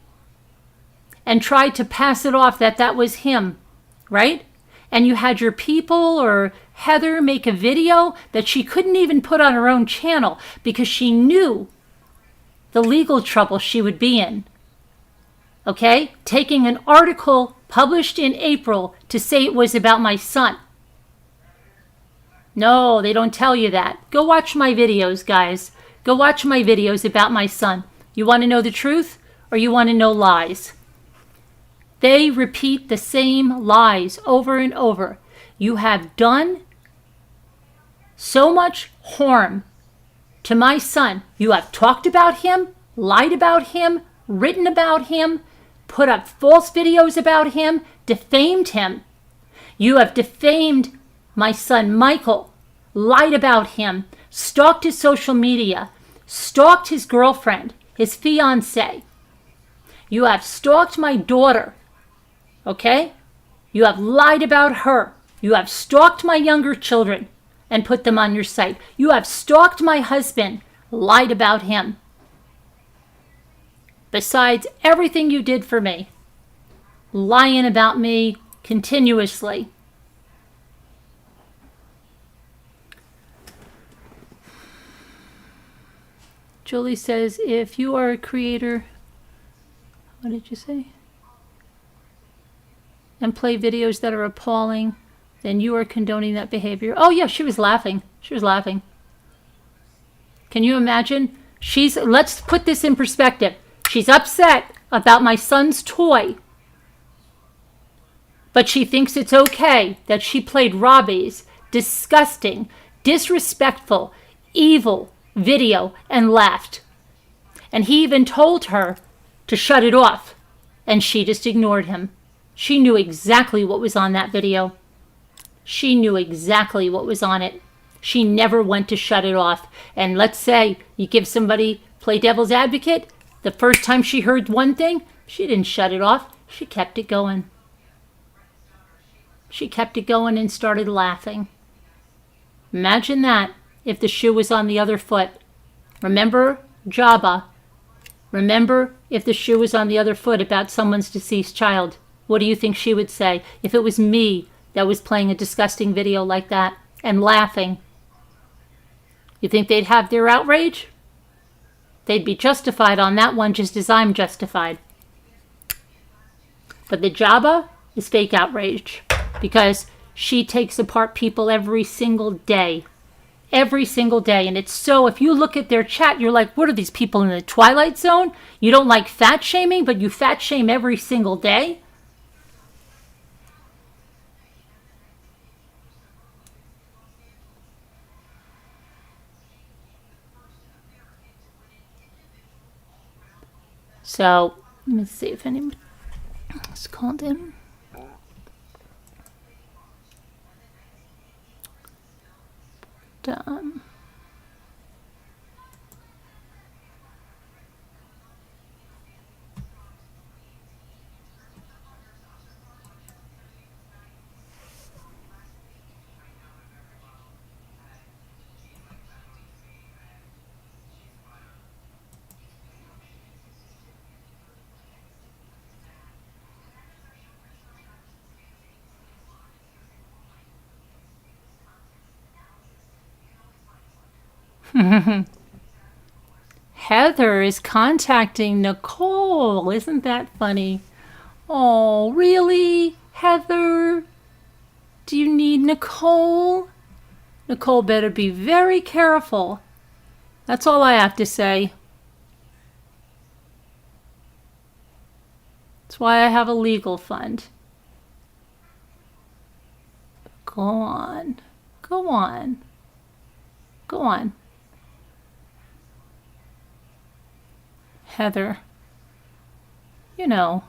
Speaker 1: and tried to pass it off that that was him, right? And you had your people or Heather make a video that she couldn't even put on her own channel because she knew the legal trouble she would be in. Okay? Taking an article published in April to say it was about my son. No, they don't tell you that. Go watch my videos, guys. Go watch my videos about my son. You want to know the truth or you want to know lies? They repeat the same lies over and over. You have done so much harm to my son. You have talked about him, lied about him, written about him, put up false videos about him, defamed him. You have defamed my son Michael, lied about him, stalked his social media, stalked his girlfriend, his fiancée. You have stalked my daughter. Okay? You have lied about her. You have stalked my younger children and put them on your site. You have stalked my husband, lied about him. Besides everything you did for me, lying about me continuously. Julie says, if you are a creator, what did you say? And play videos that are appalling, then you are condoning that behavior. Oh yeah, she was laughing. She was laughing. Can you imagine? Let's put this in perspective. She's upset about my son's toy, but she thinks it's okay that she played Robbie's disgusting, disrespectful, evil video and laughed. And he even told her to shut it off, and she just ignored him. She knew exactly what was on that video. She knew exactly what was on it. She never went to shut it off. And let's say you give somebody, play devil's advocate, the first time she heard one thing, she didn't shut it off. She kept it going. She kept it going and started laughing. Imagine that if the shoe was on the other foot. Remember Jabba. Remember if the shoe was on the other foot about someone's deceased child. What do you think she would say if it was me that was playing a disgusting video like that and laughing? You think they'd have their outrage? They'd be justified on that one just as I'm justified. But the Jabba is fake outrage because she takes apart people every single day. every single day. And it's so, if you look at their chat, you're like, what are these people in the Twilight Zone? You don't like fat shaming, but you fat shame every single day? So, let me see if anyone is called in. Done. Heather is contacting Nicole. Isn't that funny? Oh, really? Heather? Do you need Nicole? Nicole better be very careful. That's all I have to say. That's why I have a legal fund. Go on. Go on. Go on. Heather. You know.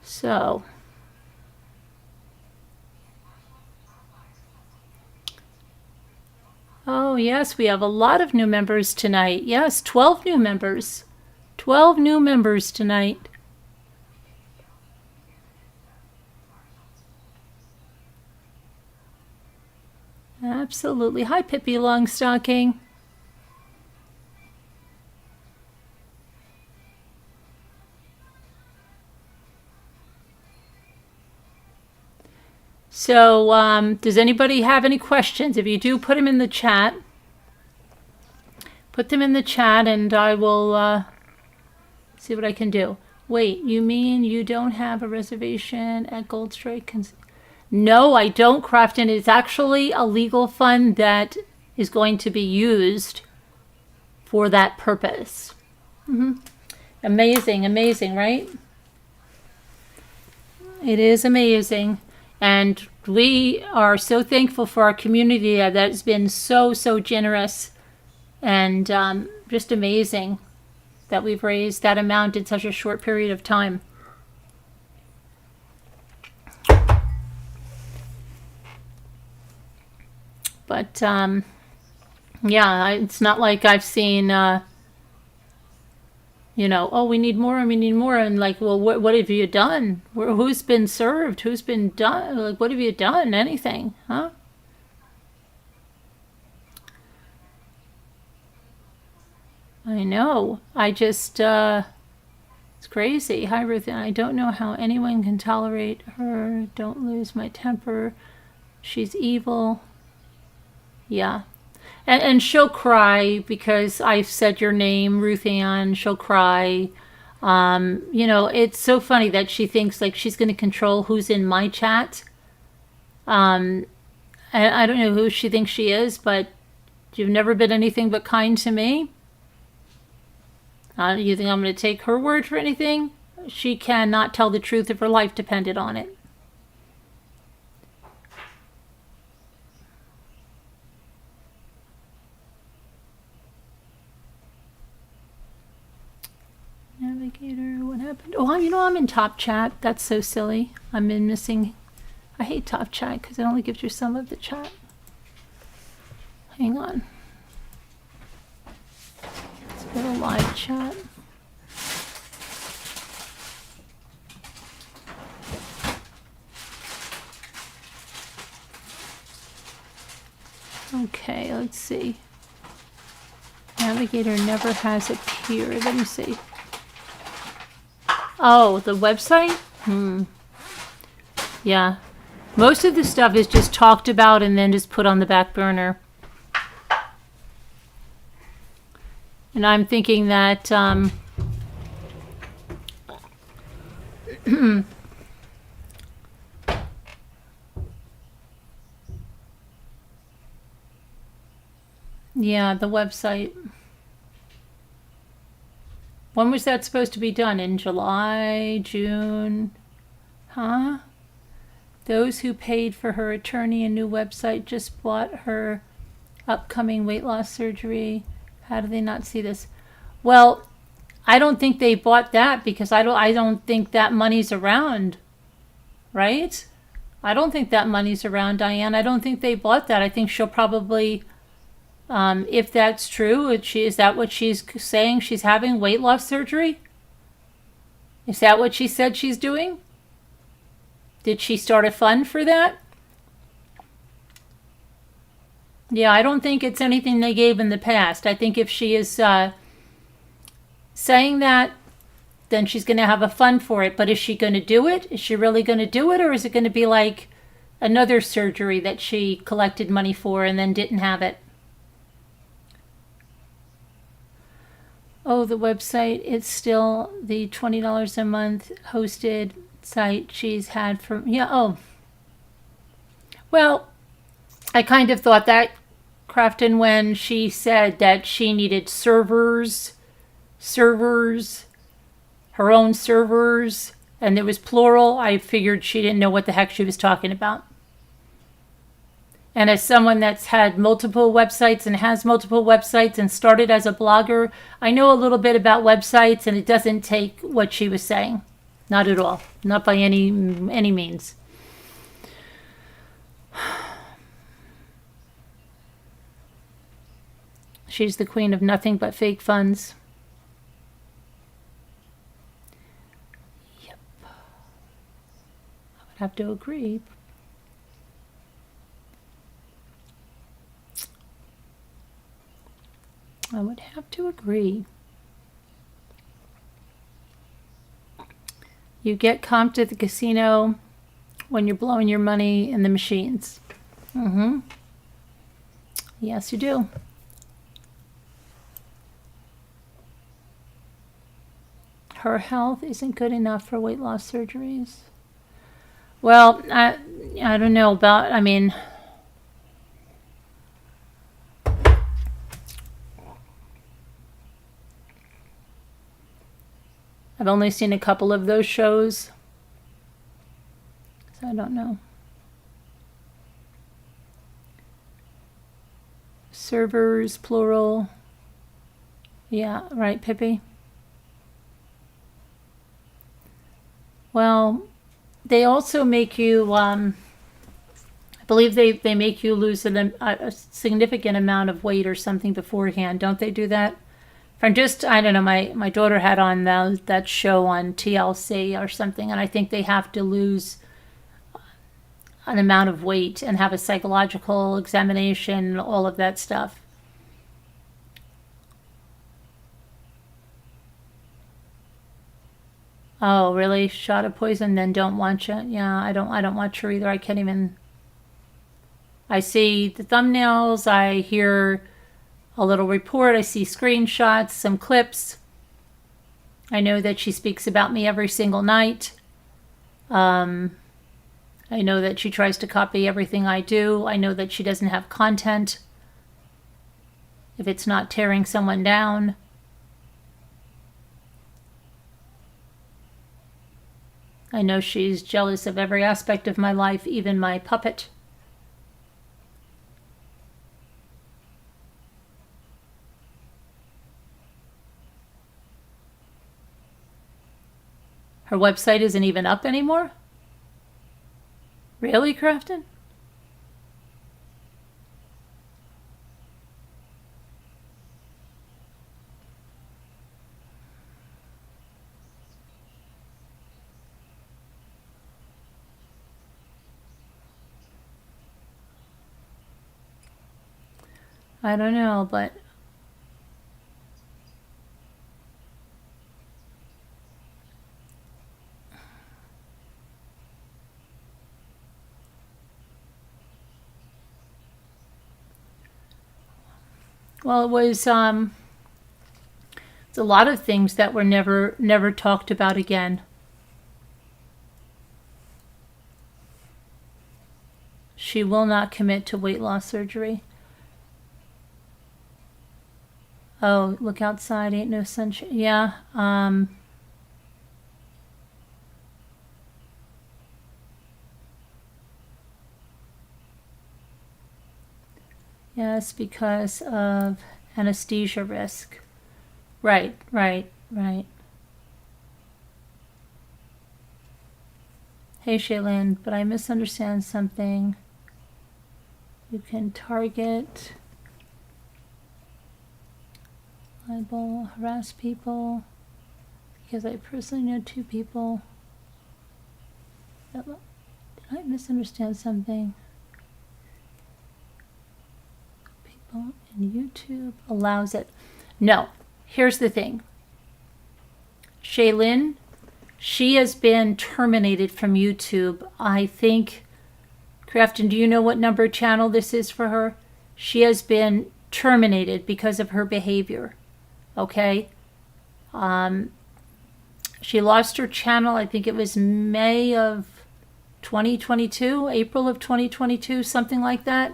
Speaker 1: So. Oh, yes, we have a lot of new members tonight. Yes, 12 new members. 12 new members tonight. Absolutely. Hi, Pippi Longstocking. So, does anybody have any questions? If you do, put them in the chat. Put them in the chat and I will see what I can do. Wait, you mean you don't have a reservation at Gold Strike? No, I don't, Crafton. It's actually a legal fund that is going to be used for that purpose. Amazing, amazing, right? It is amazing. And we are so thankful for our community that has been so generous and just amazing that we've raised that amount in such a short period of time. But, yeah, it's not like I've seen, you know, oh, we need more and we need more. And like, well, what have you done? Who's been served? Who's been done? Like, what have you done? Anything, huh? I know. I just, it's crazy. Hi, Ruth. I don't know how anyone can tolerate her. Don't lose my temper. She's evil. Yeah. And she'll cry because I've said your name, Ruth Ann. She'll cry. You know, it's so funny that she thinks like she's going to control who's in my chat. I don't know who she thinks she is, but you've never been anything but kind to me. You think I'm going to take her word for anything? She cannot tell the truth if her life depended on it. Navigator, what happened? Oh, you know, I'm in top chat. That's so silly. I'm in missing. I hate top chat because it only gives you some of the chat. Hang on. Let's go to live chat. Okay, let's see. Navigator never has appeared. Let me see. Oh, the website? Yeah. Most of the stuff is just talked about and then just put on the back burner. And I'm thinking that yeah, the website. When was that supposed to be done? In July, June? Huh? Those who paid for her attorney a new website just bought her upcoming weight loss surgery. How do they not see this? Well, I don't think they bought that because I don't think that money's around, right? I don't think that money's around, Diane. I don't think they bought that. I think she'll probably, if that's true, is that what she's saying? She's having weight loss surgery? Is that what she said she's doing? Did she start a fund for that? Yeah, I don't think it's anything they gave in the past. I think if she is saying that, then she's going to have a fund for it. But is she going to do it? Is she really going to do it? Or is it going to be like another surgery that she collected money for and then didn't have it? Oh, the website, it's still the $20 a month hosted site she's had for, yeah, oh. Well, I kind of thought that, Crafton, when she said that she needed servers, her own servers, and it was plural, I figured she didn't know what the heck she was talking about. And as someone that's had multiple websites and has multiple websites and started as a blogger, I know a little bit about websites, and it doesn't take what she was saying. Not at all. Not by any means. She's the queen of nothing but fake funds. Yep. I would have to agree. I would have to agree. You get comped at the casino when you're blowing your money in the machines. Mm-hmm. Yes, you do. Her health isn't good enough for weight loss surgeries. Well, I don't know about, I mean, I've only seen a couple of those shows, so I don't know. Servers, plural. Yeah, right, Pippi? Well, they also make you, I believe they make you lose a significant amount of weight or something beforehand. Don't they do that? From just, I don't know, my daughter had on that show on TLC or something, and I think they have to lose an amount of weight and have a psychological examination, all of that stuff. Oh, really? Shot of poison, then don't watch it. Yeah, I don't watch her either. I can't even. I see the thumbnails. I hear a little report. I see screenshots, some clips. I know that she speaks about me every single night. I know that she tries to copy everything I do. I know that she doesn't have content if it's not tearing someone down. I know she's jealous of every aspect of my life, even my puppet. Her website isn't even up anymore? Really, Crafton? I don't know, but well, it was It's a lot of things that were never talked about again. She will not commit to weight loss surgery. Oh, look outside, ain't no sunshine. Yeah, yes, because of anesthesia risk. Right. Hey, Shaylin, but I misunderstand something. You can target, libel, harass people, because I personally know 2 people. Did I misunderstand something? People in YouTube allows it. No, here's the thing. Shaylin, she has been terminated from YouTube. I think, Crafton, do you know what number channel this is for her? She has been terminated because of her behavior. Okay? She lost her channel, I think it was May of 2022, April of 2022, something like that.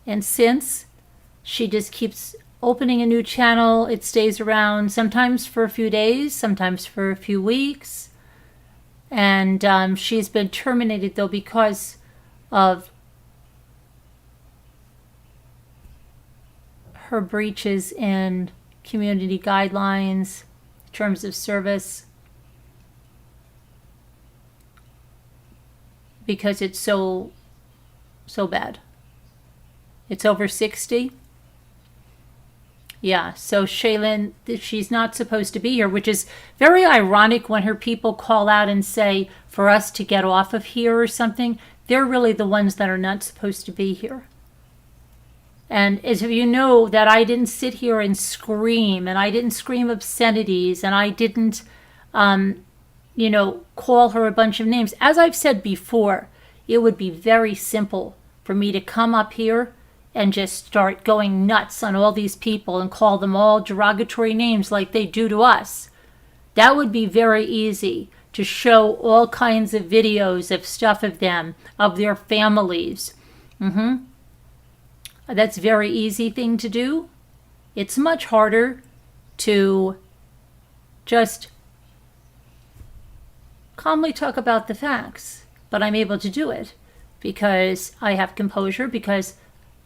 Speaker 1: And since, she just keeps opening a new channel. It stays around sometimes for a few days, sometimes for a few weeks. And she's been terminated, though, because of her breaches in community guidelines, terms of service, because it's so bad. It's over 60. Yeah, so Shaylin, she's not supposed to be here, which is very ironic when her people call out and say, for us to get off of here or something. They're really the ones that are not supposed to be here. And as you know, that I didn't sit here and scream, and I didn't scream obscenities, and I didn't, call her a bunch of names. As I've said before, it would be very simple for me to come up here and just start going nuts on all these people and call them all derogatory names like they do to us. That would be very easy to show all kinds of videos of stuff of them, of their families. That's a very easy thing to do. It's much harder to just calmly talk about the facts, but I'm able to do it because I have composure, because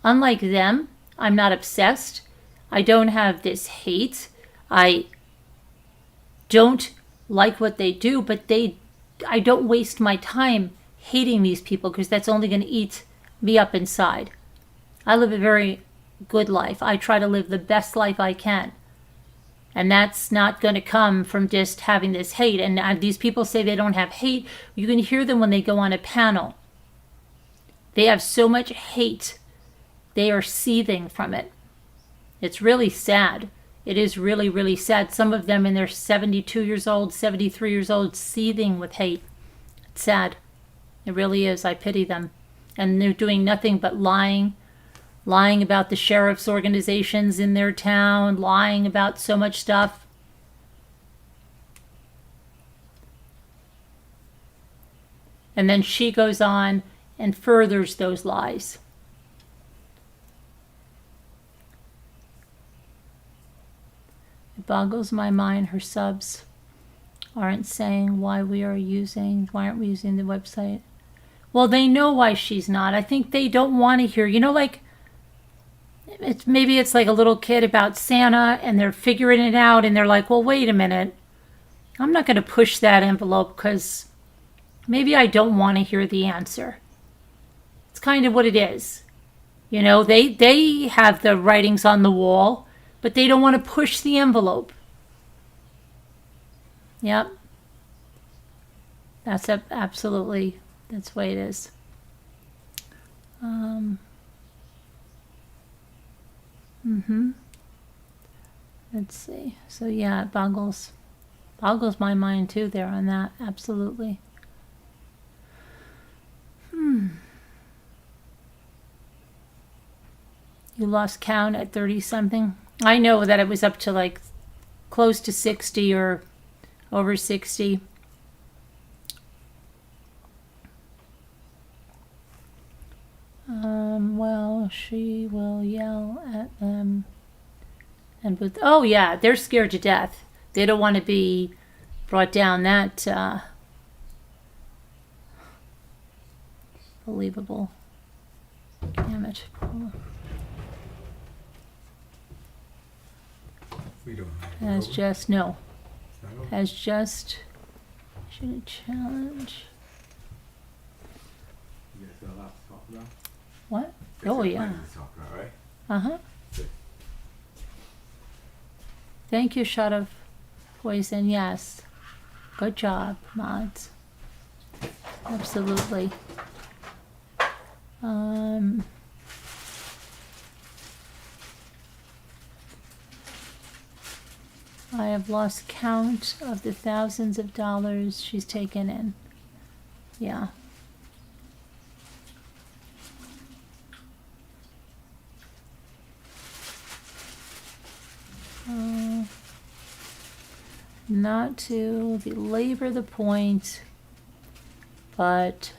Speaker 1: unlike them, I'm not obsessed. I don't have this hate. I don't like what they do, but I don't waste my time hating these people, because that's only going to eat me up inside. I live a very good life. I try to live the best life I can. And that's not going to come from just having this hate. And these people say they don't have hate. You can hear them when they go on a panel. They have so much hate. They are seething from it. It's really sad. It is really, really sad. Some of them in their 72 years old, 73 years old, seething with hate. It's sad. It really is. I pity them. And they're doing nothing but lying about the sheriff's organizations in their town, lying about so much stuff. And then she goes on and furthers those lies. It boggles my mind her subs aren't saying why aren't we using the website. Well, they know why she's not. I think they don't want to hear, like, maybe it's like a little kid about Santa and they're figuring it out and they're like, well, wait a minute. I'm not going to push that envelope because maybe I don't want to hear the answer. It's kind of what it is. They have the writings on the wall, but they don't want to push the envelope. Yep. That's absolutely, that's the way it is. Let's see. So yeah, it boggles my mind too there on that. Absolutely. You lost count at 30 something. I know that it was up to like close to 60 or over 60. Well, she will yell at them. And with, oh yeah, they're scared to death. They don't want to be brought down that believable. Damn it.
Speaker 2: We don't have
Speaker 1: As just, no.
Speaker 2: no.
Speaker 1: As just, should challenge.
Speaker 2: You guys got a lot to talk about?
Speaker 1: What? Oh, yeah.
Speaker 2: To talk about, right?
Speaker 1: Uh-huh. Thank you, Shot of Poison. Yes. Good job, mods. Absolutely. I have lost count of the thousands of dollars she's taken in. Yeah. Not to belabor the point, but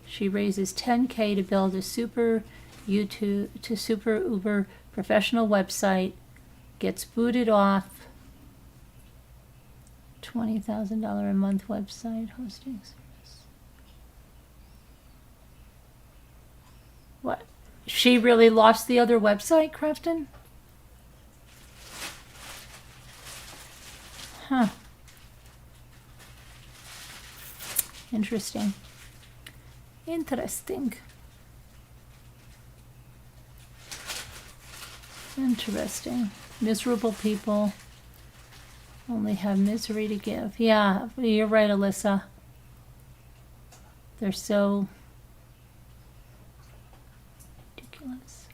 Speaker 1: she raises $10K to build a super uber professional website, gets booted off, $20,000 a month website hosting service. What? She really lost the other website, Crafton? Huh. Interesting. Interesting. Interesting. Miserable people only have misery to give. Yeah, you're right, Alyssa. They're so ridiculous.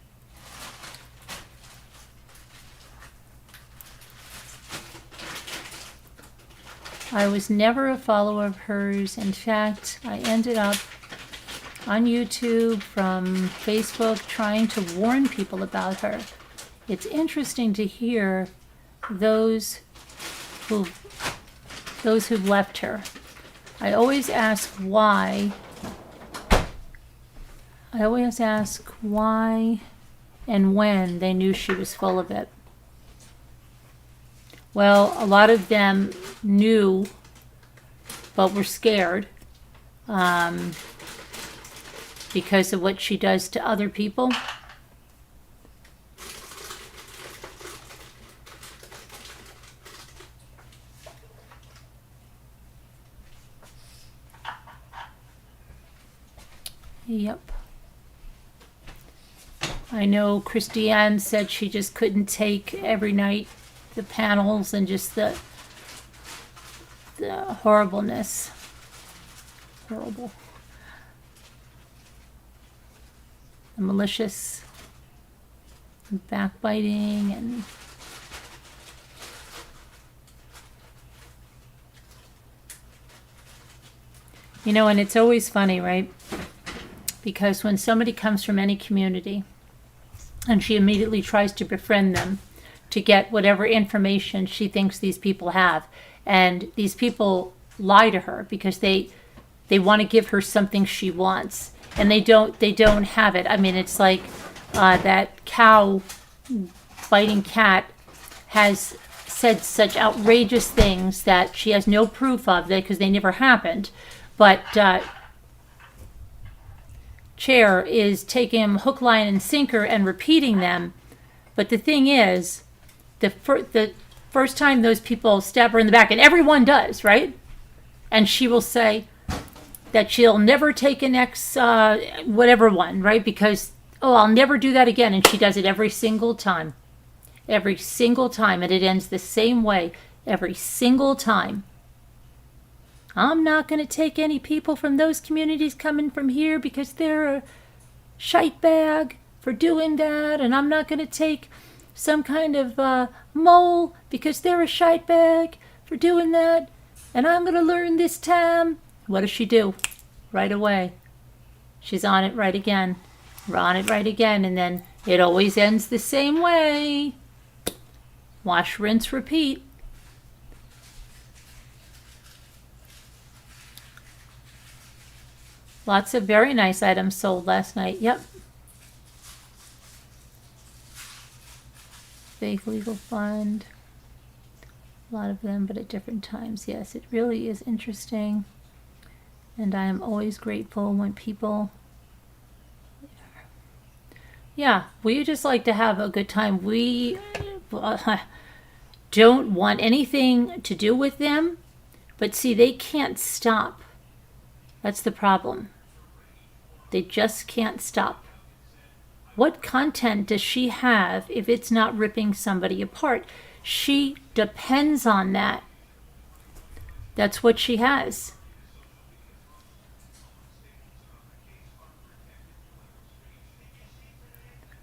Speaker 1: I was never a follower of hers. In fact, I ended up on YouTube from Facebook trying to warn people about her. It's interesting to hear those who've left her. I always ask why. I always ask why and when they knew she was full of it. Well, a lot of them knew, but were scared because of what she does to other people. Yep. I know Christiane said she just couldn't take every night the panels and just the horribleness. Horrible. The malicious backbiting and and it's always funny, right? Because when somebody comes from any community and she immediately tries to befriend them to get whatever information she thinks these people have, and these people lie to her because they want to give her something she wants, and they don't have it. I mean, it's like that cow biting cat has said such outrageous things that she has no proof of that because they never happened, but Chair is taking him hook, line, and sinker and repeating them. But the thing is, the first time those people stab her in the back, and everyone does, right? And she will say that she'll never take an whatever one, right? Because, I'll never do that again. And she does it every single time. Every single time. And it ends the same way every single time. I'm not going to take any people from those communities coming from here because they're a shite bag for doing that. And I'm not going to take some kind of mole because they're a shite bag for doing that. And I'm going to learn this time. What does she do? Right away. She's on it right again. We're on it right again. And then it always ends the same way. Wash, rinse, repeat. Lots of very nice items sold last night. Yep. Fake legal fund. A lot of them, but at different times. Yes, it really is interesting. And I am always grateful when people... Yeah, we just like to have a good time. We don't want anything to do with them, but see, they can't stop. That's the problem. They just can't stop. What content does she have if it's not ripping somebody apart? She depends on that. That's what she has.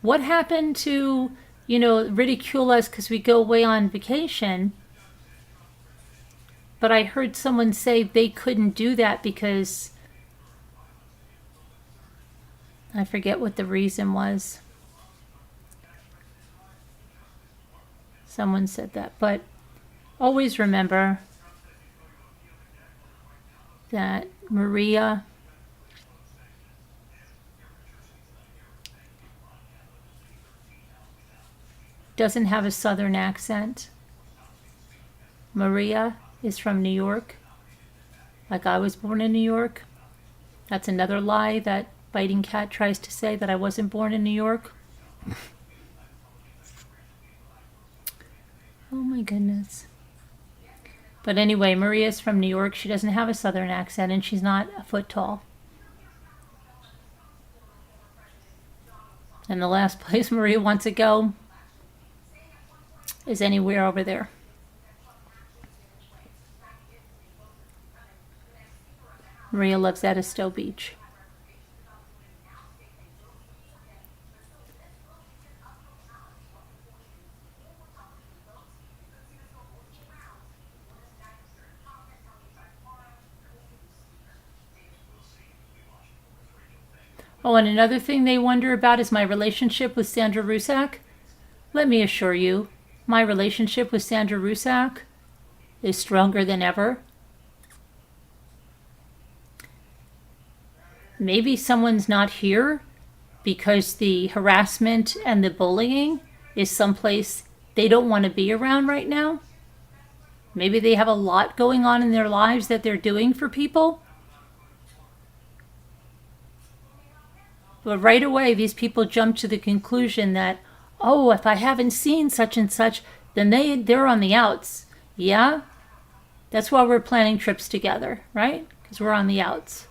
Speaker 1: What happened to, ridicule us because we go away on vacation? But I heard someone say they couldn't do that because I forget what the reason was. Someone said that. But always remember that Maria doesn't have a southern accent. Maria is from New York, like I was born in New York. That's another lie that Biting Cat tries to say, that I wasn't born in New York. Oh my goodness. But anyway, Maria's from New York. She doesn't have a southern accent, and she's not a foot tall. And the last place Maria wants to go is anywhere over there. Maria loves Edisto Beach. Oh, and another thing they wonder about is my relationship with Sandra Rusak. Let me assure you, my relationship with Sandra Rusak is stronger than ever. Maybe someone's not here because the harassment and the bullying is someplace they don't want to be around right now. Maybe they have a lot going on in their lives that they're doing for people. But right away, these people jump to the conclusion that, oh, if I haven't seen such and such, then they're on the outs. Yeah? That's why we're planning trips together, right? Because we're on the outs.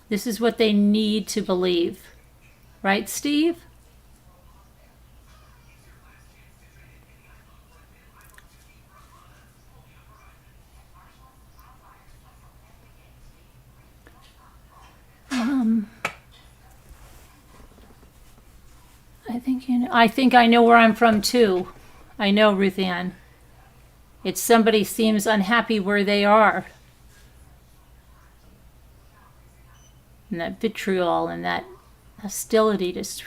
Speaker 1: This is what they need to believe. Right, Steve? I think I know where I'm from too. I know, Ruth Ann. It's somebody seems unhappy where they are. And that vitriol and that hostility just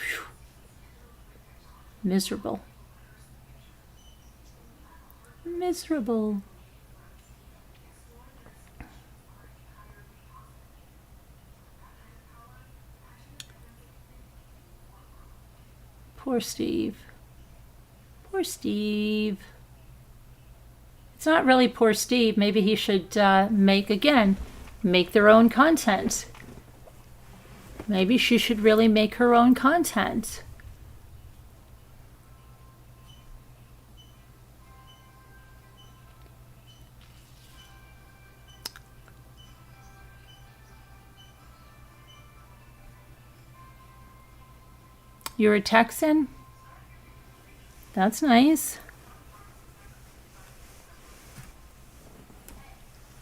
Speaker 1: miserable. Miserable. Poor Steve. Poor Steve. It's not really poor Steve. Maybe he should make their own content. Maybe she should really make her own content. You're a Texan? That's nice.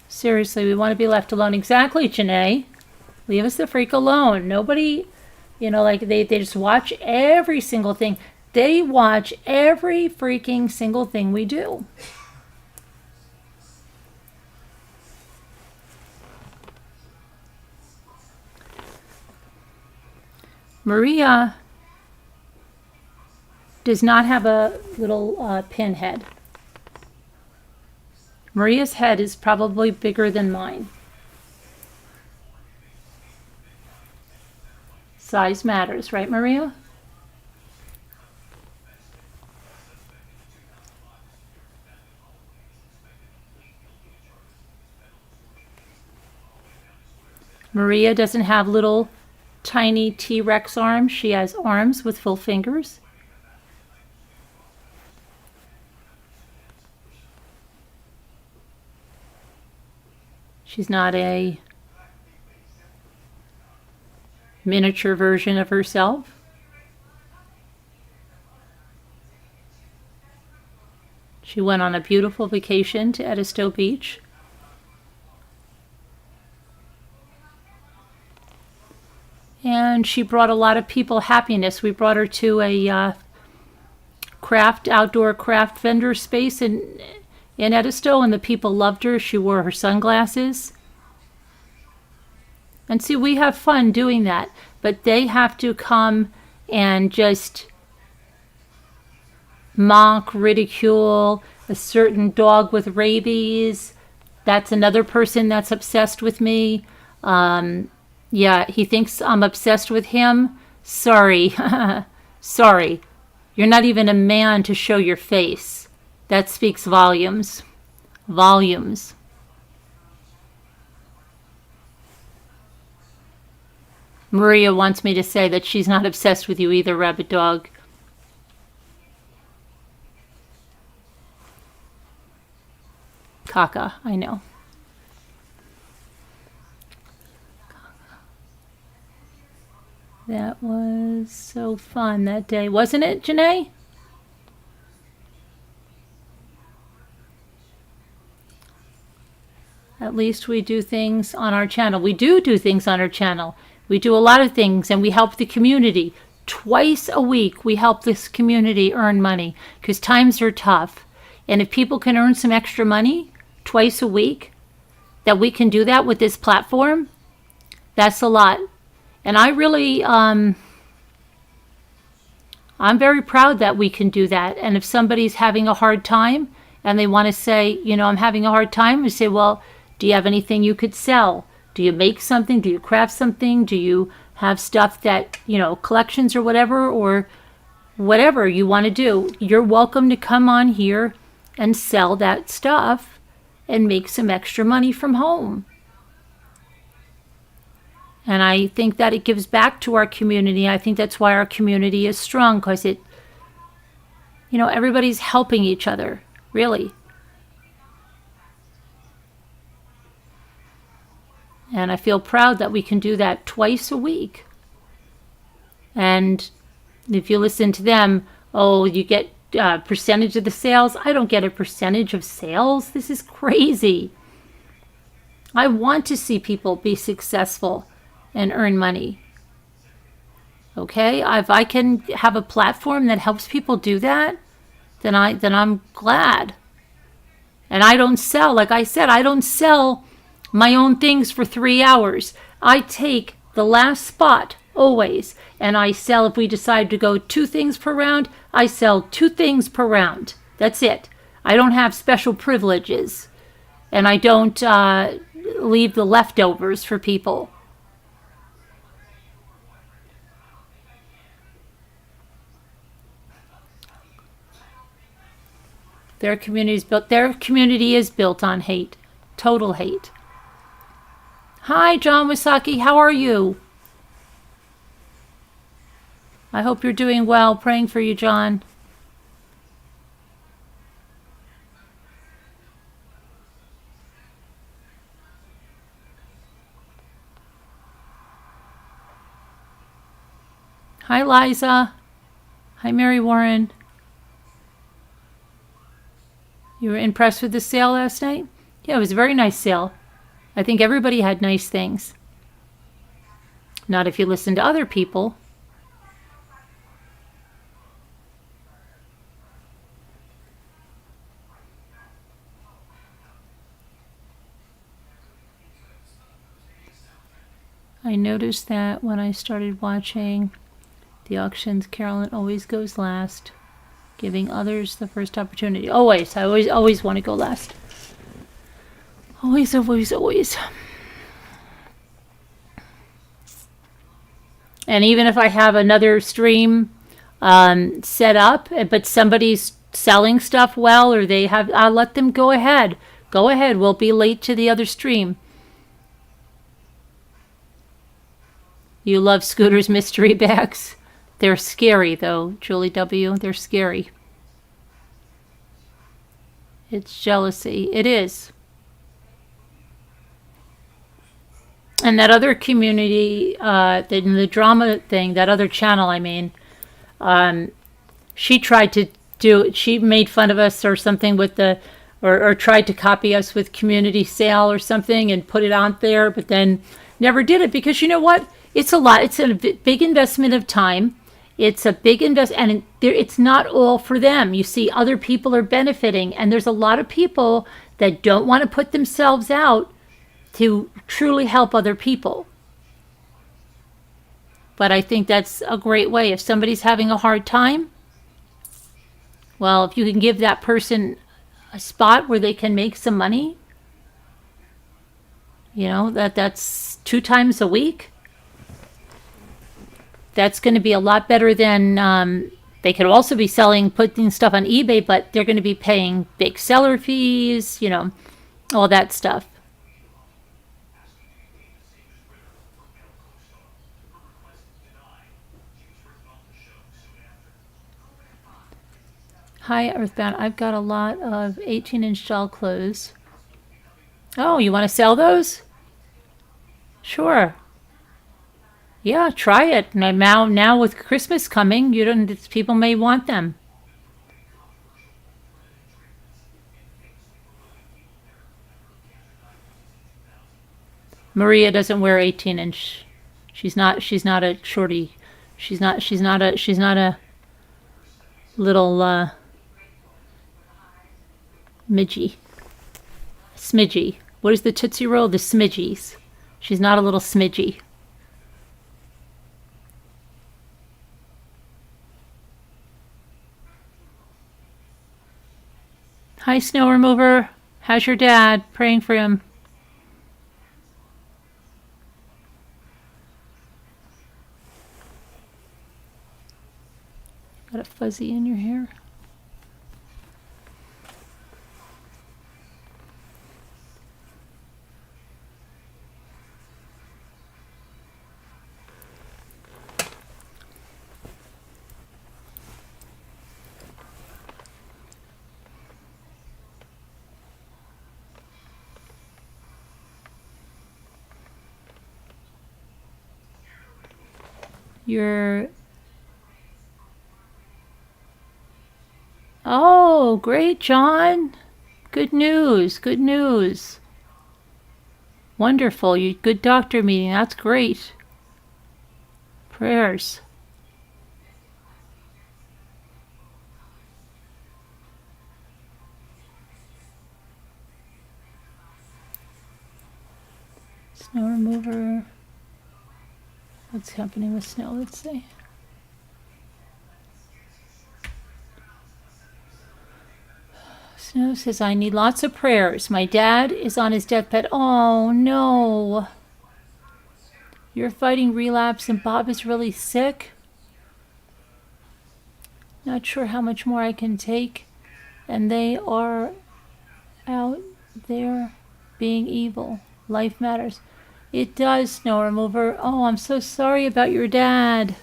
Speaker 1: Seriously, we want to be left alone. Exactly, Janae. Leave us the freak alone. Nobody, they just watch every single thing. They watch every freaking single thing we do. Maria does not have a little pin head. Maria's head is probably bigger than mine. Size matters, right, Maria? Maria doesn't have little tiny T-Rex arms. She has arms with full fingers. She's not a miniature version of herself. She went on a beautiful vacation to Edisto Beach. And she brought a lot of people happiness. We brought her to a outdoor craft vendor space in Edisto, and the people loved her. She wore her sunglasses. And see, we have fun doing that, but they have to come and just mock, ridicule a certain dog with rabies. That's another person that's obsessed with me. Yeah, he thinks I'm obsessed with him. Sorry. Sorry. You're not even a man to show your face. That speaks volumes. Volumes. Maria wants me to say that she's not obsessed with you either, Rabbit Dog. Kaka, I know. That was so fun that day, wasn't it, Janae? At least we do things on our channel. We do things on our channel. We do a lot of things, and we help the community. Twice a week, we help this community earn money because times are tough. And if people can earn some extra money twice a week, that we can do that with this platform, that's a lot. And I really, I'm very proud that we can do that. And if somebody's having a hard time and they want to say, you know, I'm having a hard time, we say, well, do you have anything you could sell? Do you make something? Do you craft something? Do you have stuff that, you know, collections or whatever you want to do? You're welcome to come on here and sell that stuff and make some extra money from home. And I think that it gives back to our community. I think that's why our community is strong, because it, you know, everybody's helping each other, really. And I feel proud that we can do that twice a week. And if you listen to them, oh, you get a percentage of the sales. I don't get a percentage of sales. This is crazy. I want to see people be successful and earn money. Okay? If I can have a platform that helps people do that, then I'm glad. And I don't sell, like I said, I don't sell my own things for 3 hours. I take the last spot always, and I sell. If we decide to go 2 things per round, I sell 2 things per round. That's it. I don't have special privileges, and I don't leave the leftovers for people. Their community is built on hate, total hate. Hi, John Wisaki. How are you? I hope you're doing well. Praying for you, John. Hi, Liza. Hi, Mary Warren. You were impressed with the sale last night? Yeah, it was a very nice sale. I think everybody had nice things. Not if you listen to other people. I noticed that when I started watching the auctions, Carolyn always goes last, giving others the first opportunity. Always. I always want to go last. Always, always, always. And even if I have another stream set up, but somebody's selling stuff well, or they have, I'll let them go ahead. Go ahead. We'll be late to the other stream. You love Scooter's mystery bags. They're scary, though, Julie W. They're scary. It's jealousy. It is. And that other community, the drama thing, that other channel, I mean, she tried to she made fun of us or something with or tried to copy us with community sale or something and put it out there, but then never did it because you know what? It's a lot. It's a big investment of time. It's a big and it's not all for them. You see, other people are benefiting, and there's a lot of people that don't want to put themselves out to truly help other people. But I think that's a great way. If somebody's having a hard time, well, if you can give that person a spot where they can make some money, you know, that's 2 times a week. That's going to be a lot better than they could also be putting stuff on eBay, but they're going to be paying big seller fees, you know, all that stuff. Hi, Earthbound. I've got a lot of 18-inch doll clothes. Oh, you want to sell those? Sure. Yeah, try it. Now with Christmas coming, people may want them. Maria doesn't wear 18-inch. She's not a shorty. She's not a little midgy. Smidgy. What is the Tootsie Roll? The smidgies. She's not a little smidgy. Hi, Snow Remover. How's your dad? Praying for him. Got a fuzzy in your hair? Oh, great, John. Good news. Good news. Wonderful. Good doctor meeting. That's great. Prayers. Snow remover. What's happening with snow? Let's see. Snow says, I need lots of prayers. My dad is on his deathbed. Oh, no. You're fighting relapse and Bob is really sick. Not sure how much more I can take. And they are out there being evil. Life matters. It does, Snow Remover. Oh, I'm so sorry about your dad.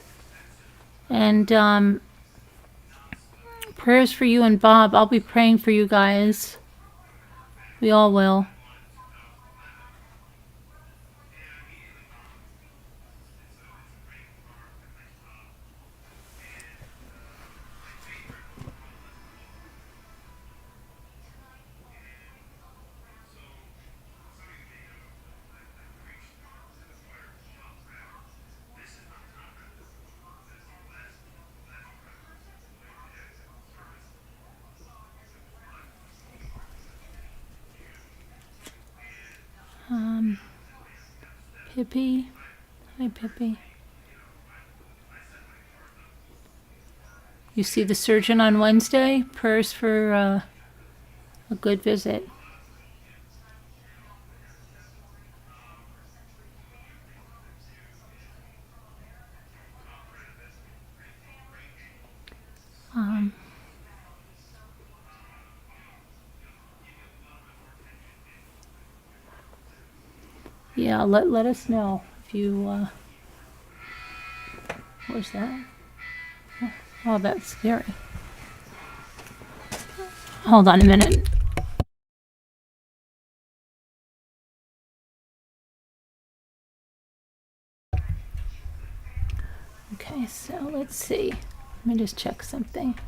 Speaker 1: And prayers for you and Bob. I'll be praying for you guys. We all will. Pippi. Hi, Pippi. You see the surgeon on Wednesday? Prayers for a good visit. Yeah, let us know if you, what's that? Oh, that's scary. Hold on a minute. Okay, so let's see. Let me just check something.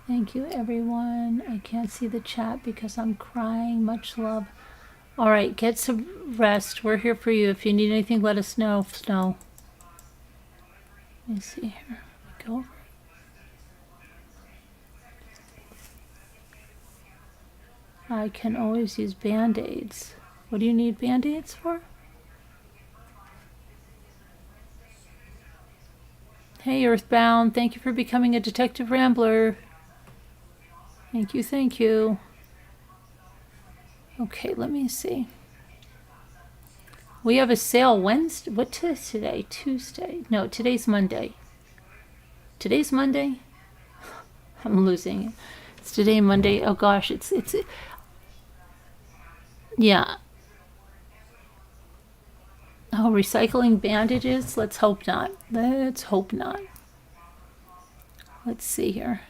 Speaker 1: Thank you, everyone. I can't see the chat because I'm crying. Much love. All right, get some rest. We're here for you. If you need anything, let us know. Snow. Let me see here. Go. I can always use Band-Aids. What do you need Band-Aids for? Hey, Earthbound. Thank you for becoming a Detective Rambler. Thank you, thank you. Okay, let me see. We have a sale Wednesday. What is today? Tuesday. No, today's Monday. Today's Monday? I'm losing it. It's today Monday. Oh gosh, it's yeah. Oh, recycling bandages? Let's hope not. Let's hope not. Let's see here.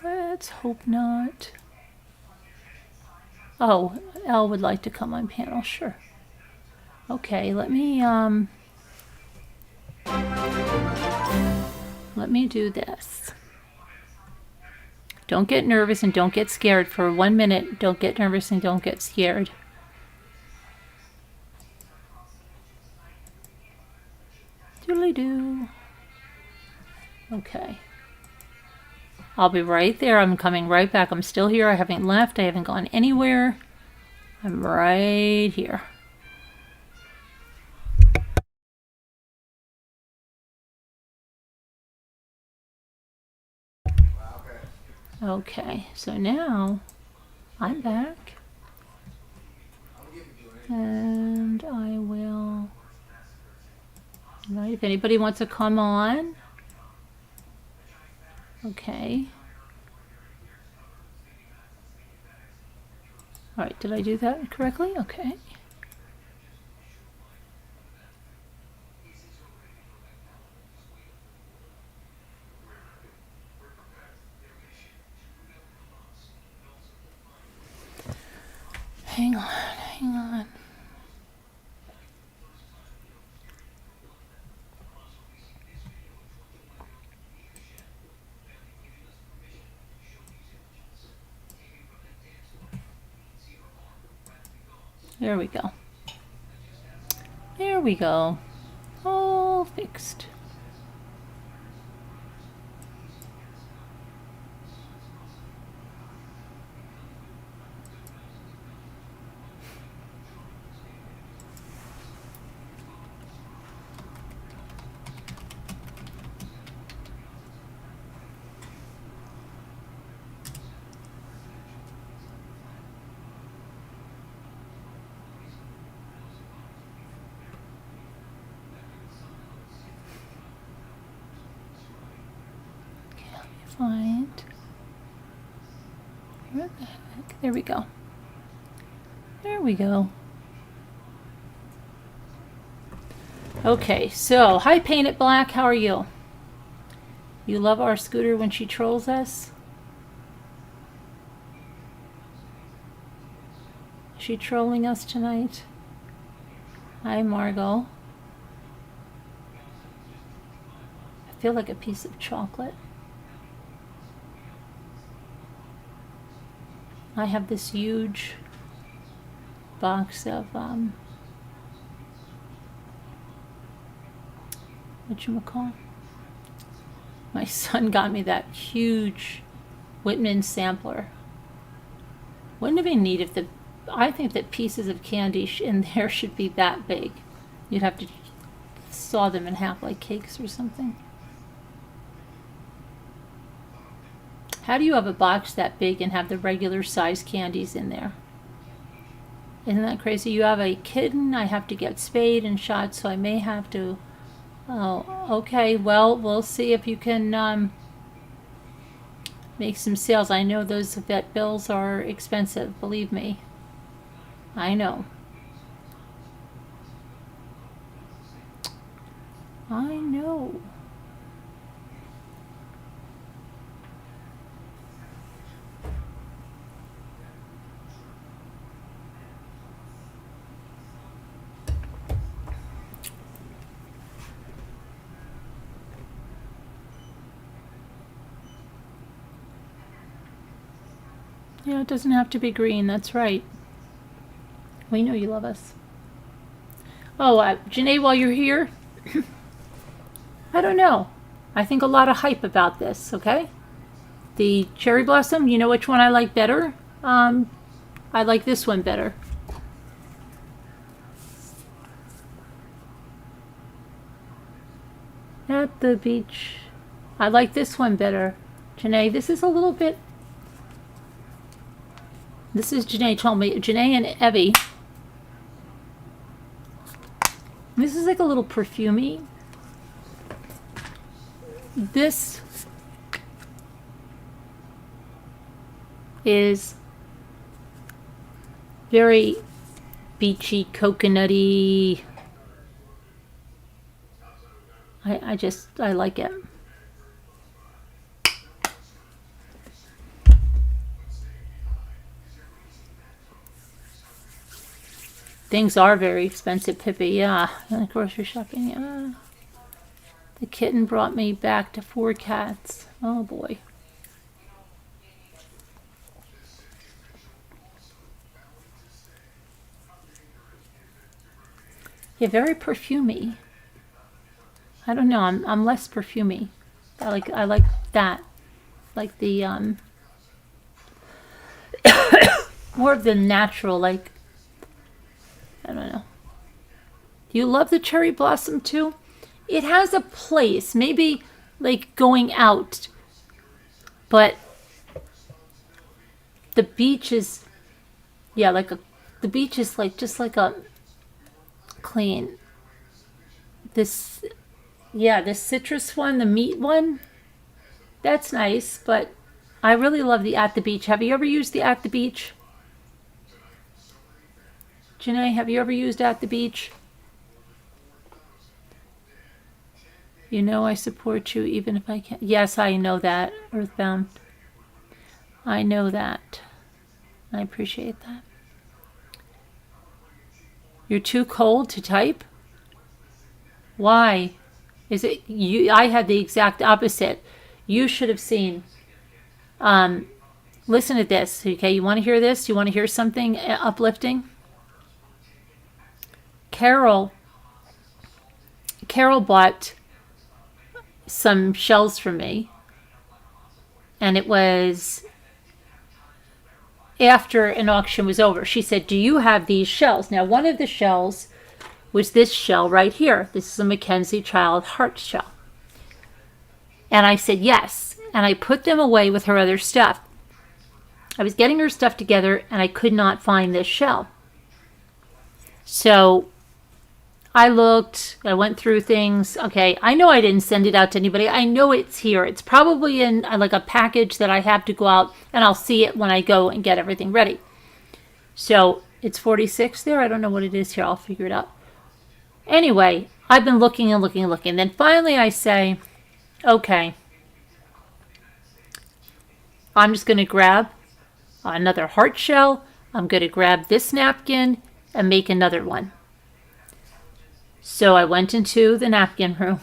Speaker 1: Let's hope not. Oh, Elle would like to come on panel. Sure. Okay, let me do this. Don't get nervous and don't get scared for 1 minute. Don't get nervous and don't get scared. Doodly-doo. Okay. I'll be right there. I'm coming right back. I'm still here. I haven't left. I haven't gone anywhere. I'm right here. Okay, so now I'm back. And I will invite if anybody wants to come on. Okay. All right, did I do that correctly? Okay. Hang on, hang on. There we go. There we go. All fixed. Find. Where the heck? There we go. There we go. Okay, so hi Paint It Black, how are you? You love our Scooter when she trolls us? Is she trolling us tonight? Hi Margot. I feel like a piece of chocolate. I have this huge box of whatchamacall? My son got me that huge Whitman sampler. Wouldn't it be neat if I think that pieces of candy in there should be that big. You'd have to saw them in half like cakes or something. How do you have a box that big and have the regular size candies in there? Isn't that crazy? You have a kitten. I have to get spayed and shot, so I may have to. Oh, okay. Well, we'll see if you can. make some sales. I know those vet bills are expensive, believe me. I know. I know. Yeah, it doesn't have to be green. That's right. We know you love us. Oh, Janae, while you're here, I don't know. I think a lot of hype about this, okay? The cherry blossom, you know which one I like better? I like this one better. At the beach. I like this one better. Janae, this is a little bit... This is Janae told me. Janae and Evie. This is like a little perfumey. This is very beachy, coconutty. I like it. Things are very expensive, Pippi, yeah. Grocery shopping, yeah. The kitten brought me back to 4 cats. Oh boy. Yeah, very perfumey. I don't know, I'm less perfumey. I like that. Like the more of the natural, like, I don't know. Do you love the cherry blossom too? It has a place, maybe like going out, but the beach is, yeah, the beach is like just like a clean. This, yeah, the citrus one, the meat one, that's nice, but I really love the At the Beach. Have you ever used the At the Beach? Janae, have you ever used At the Beach? You know I support you even if I can't. Yes, I know that, Earthbound. I know that. I appreciate that. You're too cold to type? Why? Is it you? I had the exact opposite. You should have seen. Listen to this, okay? You want to hear this? You want to hear something uplifting? Carol bought some shells for me, and it was after an auction was over. She said, do you have these shells? Now, one of the shells was this shell right here. This is a Mackenzie Child heart shell. And I said yes, and I put them away with her other stuff. I was getting her stuff together, and I could not find this shell. So I looked, I went through things. Okay, I know I didn't send it out to anybody. I know it's here. It's probably in like a package that I have to go out, and I'll see it when I go and get everything ready. So it's 46 there. I don't know what it is here. I'll figure it out. Anyway, I've been looking and looking and looking. Then finally I say, okay, I'm just going to grab another heart shell. I'm going to grab this napkin and make another one. So I went into the napkin room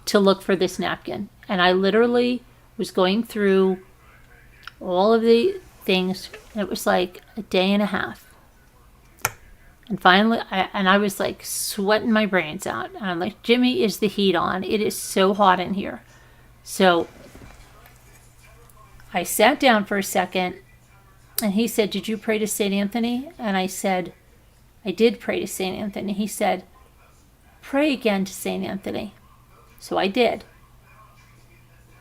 Speaker 1: to look for this napkin. And I literally was going through all of the things. And it was like a day and a half. And finally, I was like sweating my brains out. And I'm like, Jimmy, is the heat on? It is so hot in here. So I sat down for a second. And he said, did you pray to St. Anthony? And I said, I did pray to St. Anthony. He said, pray again to St. Anthony. So I did.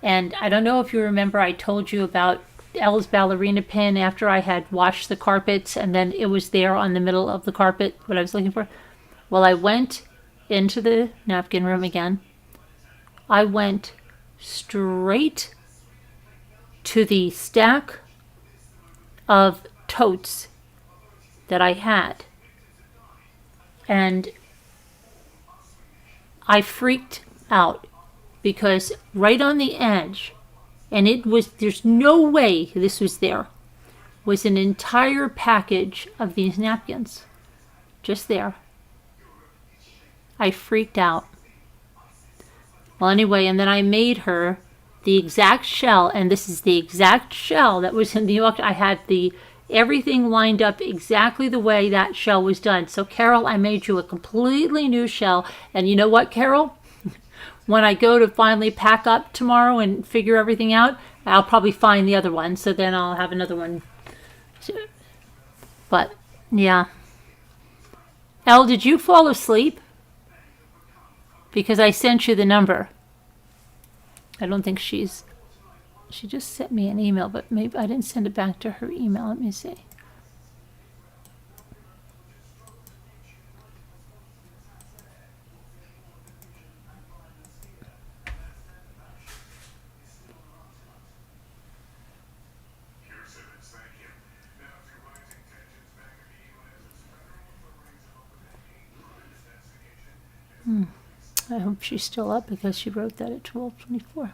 Speaker 1: And I don't know if you remember, I told you about Elle's ballerina pin after I had washed the carpets, and then it was there on the middle of the carpet, what I was looking for. Well, I went into the napkin room again. I went straight to the stack of totes that I had. And I freaked out because right on the edge, and there's no way this was there, was an entire package of these napkins. Just there. I freaked out. Well, anyway, and then I made her the exact shell, and this is the exact shell that was in the auction. I had everything lined up exactly the way that shell was done. So, Carol, I made you a completely new shell. And you know what, Carol? When I go to finally pack up tomorrow and figure everything out, I'll probably find the other one. So then I'll have another one. But, yeah. Elle, did you fall asleep? Because I sent you the number. I don't think she just sent me an email, but maybe I didn't send it back to her email. Let me see. I hope she's still up because she wrote that at 12:24.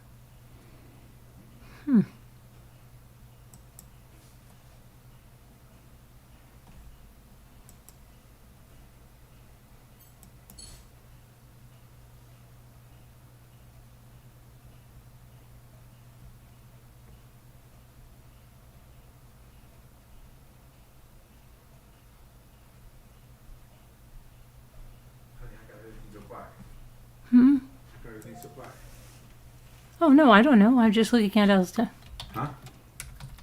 Speaker 1: Oh, no, I don't know. I'm just looking at else.
Speaker 2: Huh?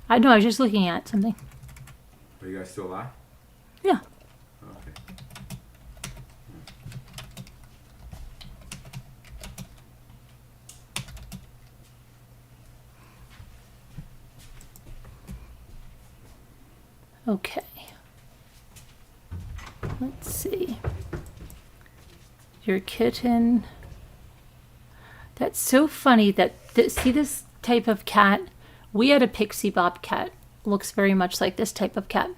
Speaker 1: I know, I was just looking at something.
Speaker 2: Are you guys still alive?
Speaker 1: Yeah.
Speaker 2: Okay.
Speaker 1: Okay. Let's see. Your kitten. That's so funny that, see this type of cat? We had a pixie bob cat. Looks very much like this type of cat.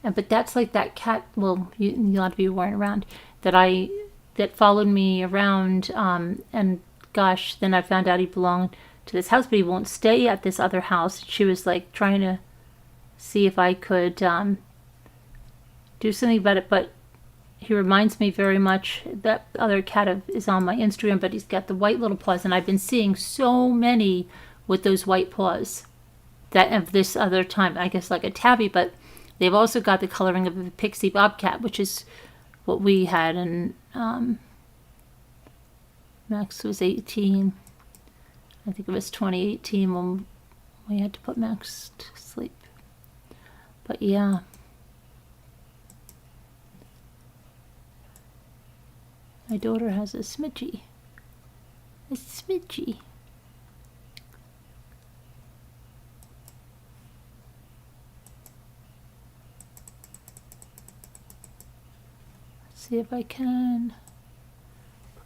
Speaker 1: But that's like that cat, well, you'll have to be wearing around, that followed me around. And gosh, then I found out he belonged to this house, but he won't stay at this other house. She was like trying to see if I could do something about it, but he reminds me very much. That other cat is on my Instagram, but he's got the white little paws, and I've been seeing so many with those white paws that of this other time, I guess like a tabby, but they've also got the coloring of a pixie bobcat, which is what we had, and Max was 18. I think it was 2018 when we had to put Max to sleep. But yeah. My daughter has a smidgey. A smidgey. Let's see if I can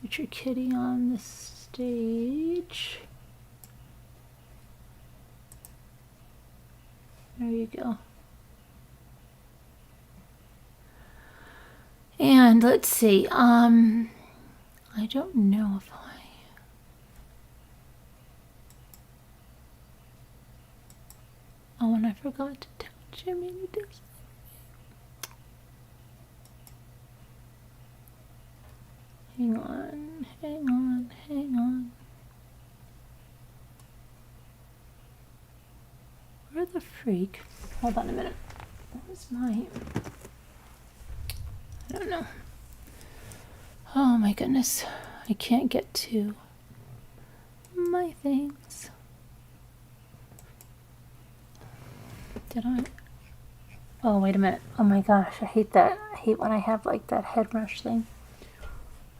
Speaker 1: put your kitty on the stage. There you go. And let's see, I don't know if oh, and I forgot to tell Jimmy to do something. Hang on. Where the freak? Hold on a minute. Where's my... I don't know. Oh my goodness. I can't get to my things. Did I? Oh, wait a minute. Oh my gosh. I hate that. I hate when I have like that head rush thing.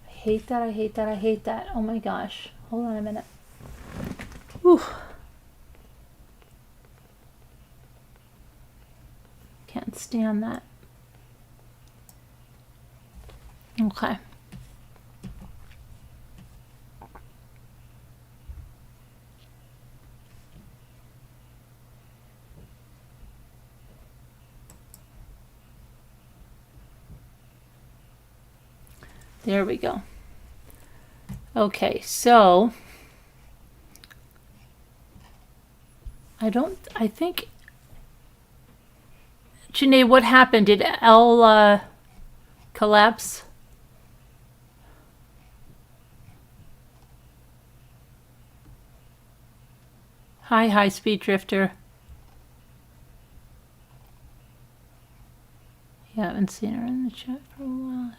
Speaker 1: I hate that. Oh my gosh. Hold on a minute. Whew. Can't stand that. Okay. There we go. Okay, so I think, Janae, what happened? Did L collapse? Hi, High Speed Drifter. Yeah, I haven't seen her in the chat for a while.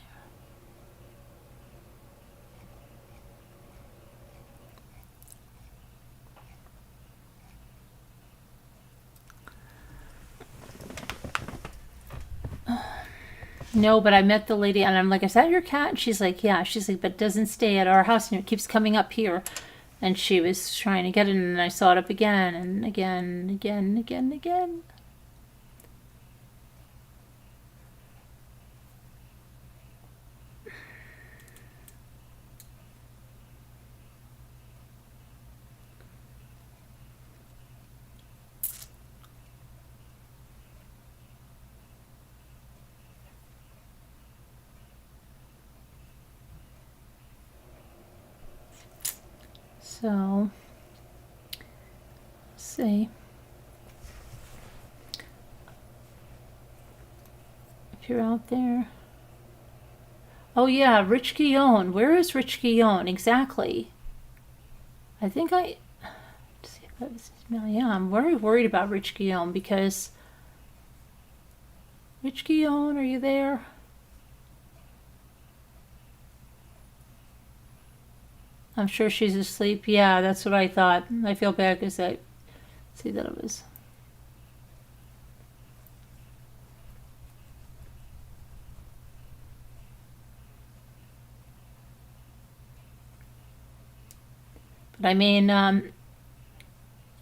Speaker 1: No, but I met the lady and I'm like, is that your cat? And she's like, yeah. She's like, but it doesn't stay at our house and it keeps coming up here. And she was trying to get it and I saw it up again and again and again and again and again. So, let's see. If you're out there. Oh yeah, Rich Guillaume. Where is Rich Guillaume? Exactly. I think let's see if that was his email. Yeah, I'm very worried about Rich Guillaume because Rich Guillaume, are you there? I'm sure she's asleep. Yeah, that's what I thought. I feel bad because I see that it was. But I mean,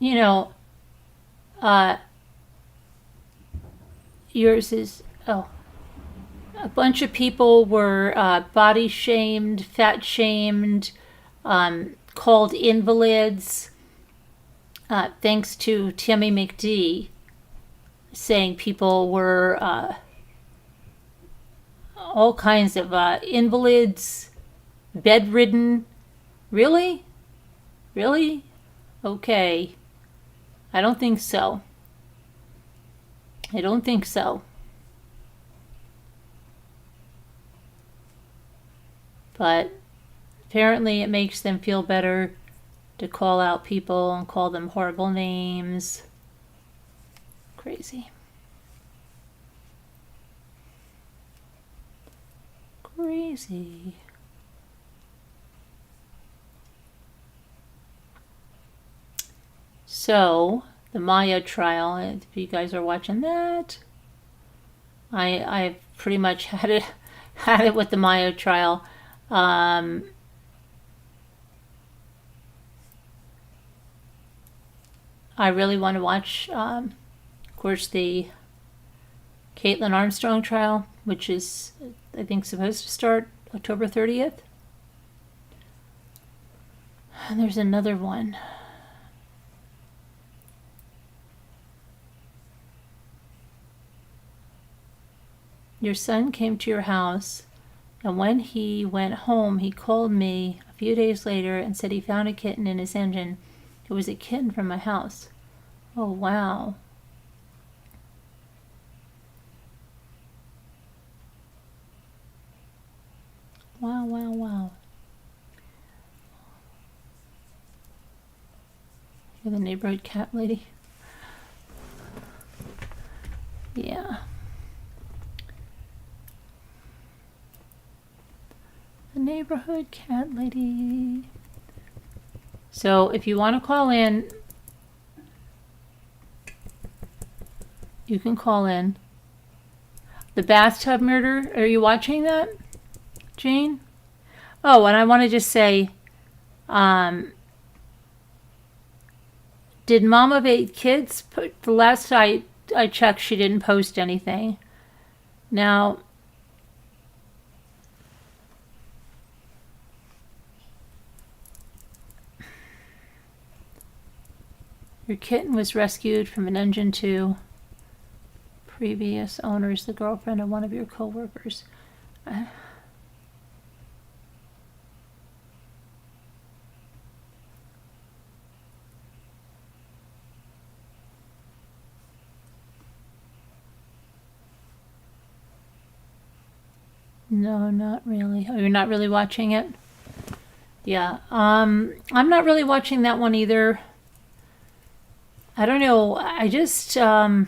Speaker 1: you know, yours is, oh, a bunch of people were body shamed, fat shamed, called invalids, thanks to Tammy McD saying people were all kinds of invalids, bedridden. Really? Really? Okay. I don't think so. I don't think so. But apparently it makes them feel better to call out people and call them horrible names. Crazy. Crazy. So, the Maya trial, if you guys are watching that, I've pretty much had it with the Maya trial. I really want to watch, of course, the Caitlin Armstrong trial, which is, I think, supposed to start October 30th. And there's another one. Your son came to your house, and when he went home, he called me a few days later and said he found a kitten in his engine. It was a kitten from my house. Oh, wow. Wow, wow, wow. You're the neighborhood cat lady? Yeah. The neighborhood cat lady. So if you want to call in, you can call in. The bathtub murder, are you watching that, Jane? Oh, and I want to just say, did Mom of 8 Kids put, the last I checked, she didn't post anything. Now, your kitten was rescued from an engine 2. Previous owners, the girlfriend of one of your co-workers. No, not really. Oh, you're not really watching it? Yeah. I'm not really watching that one either. I don't know. I just I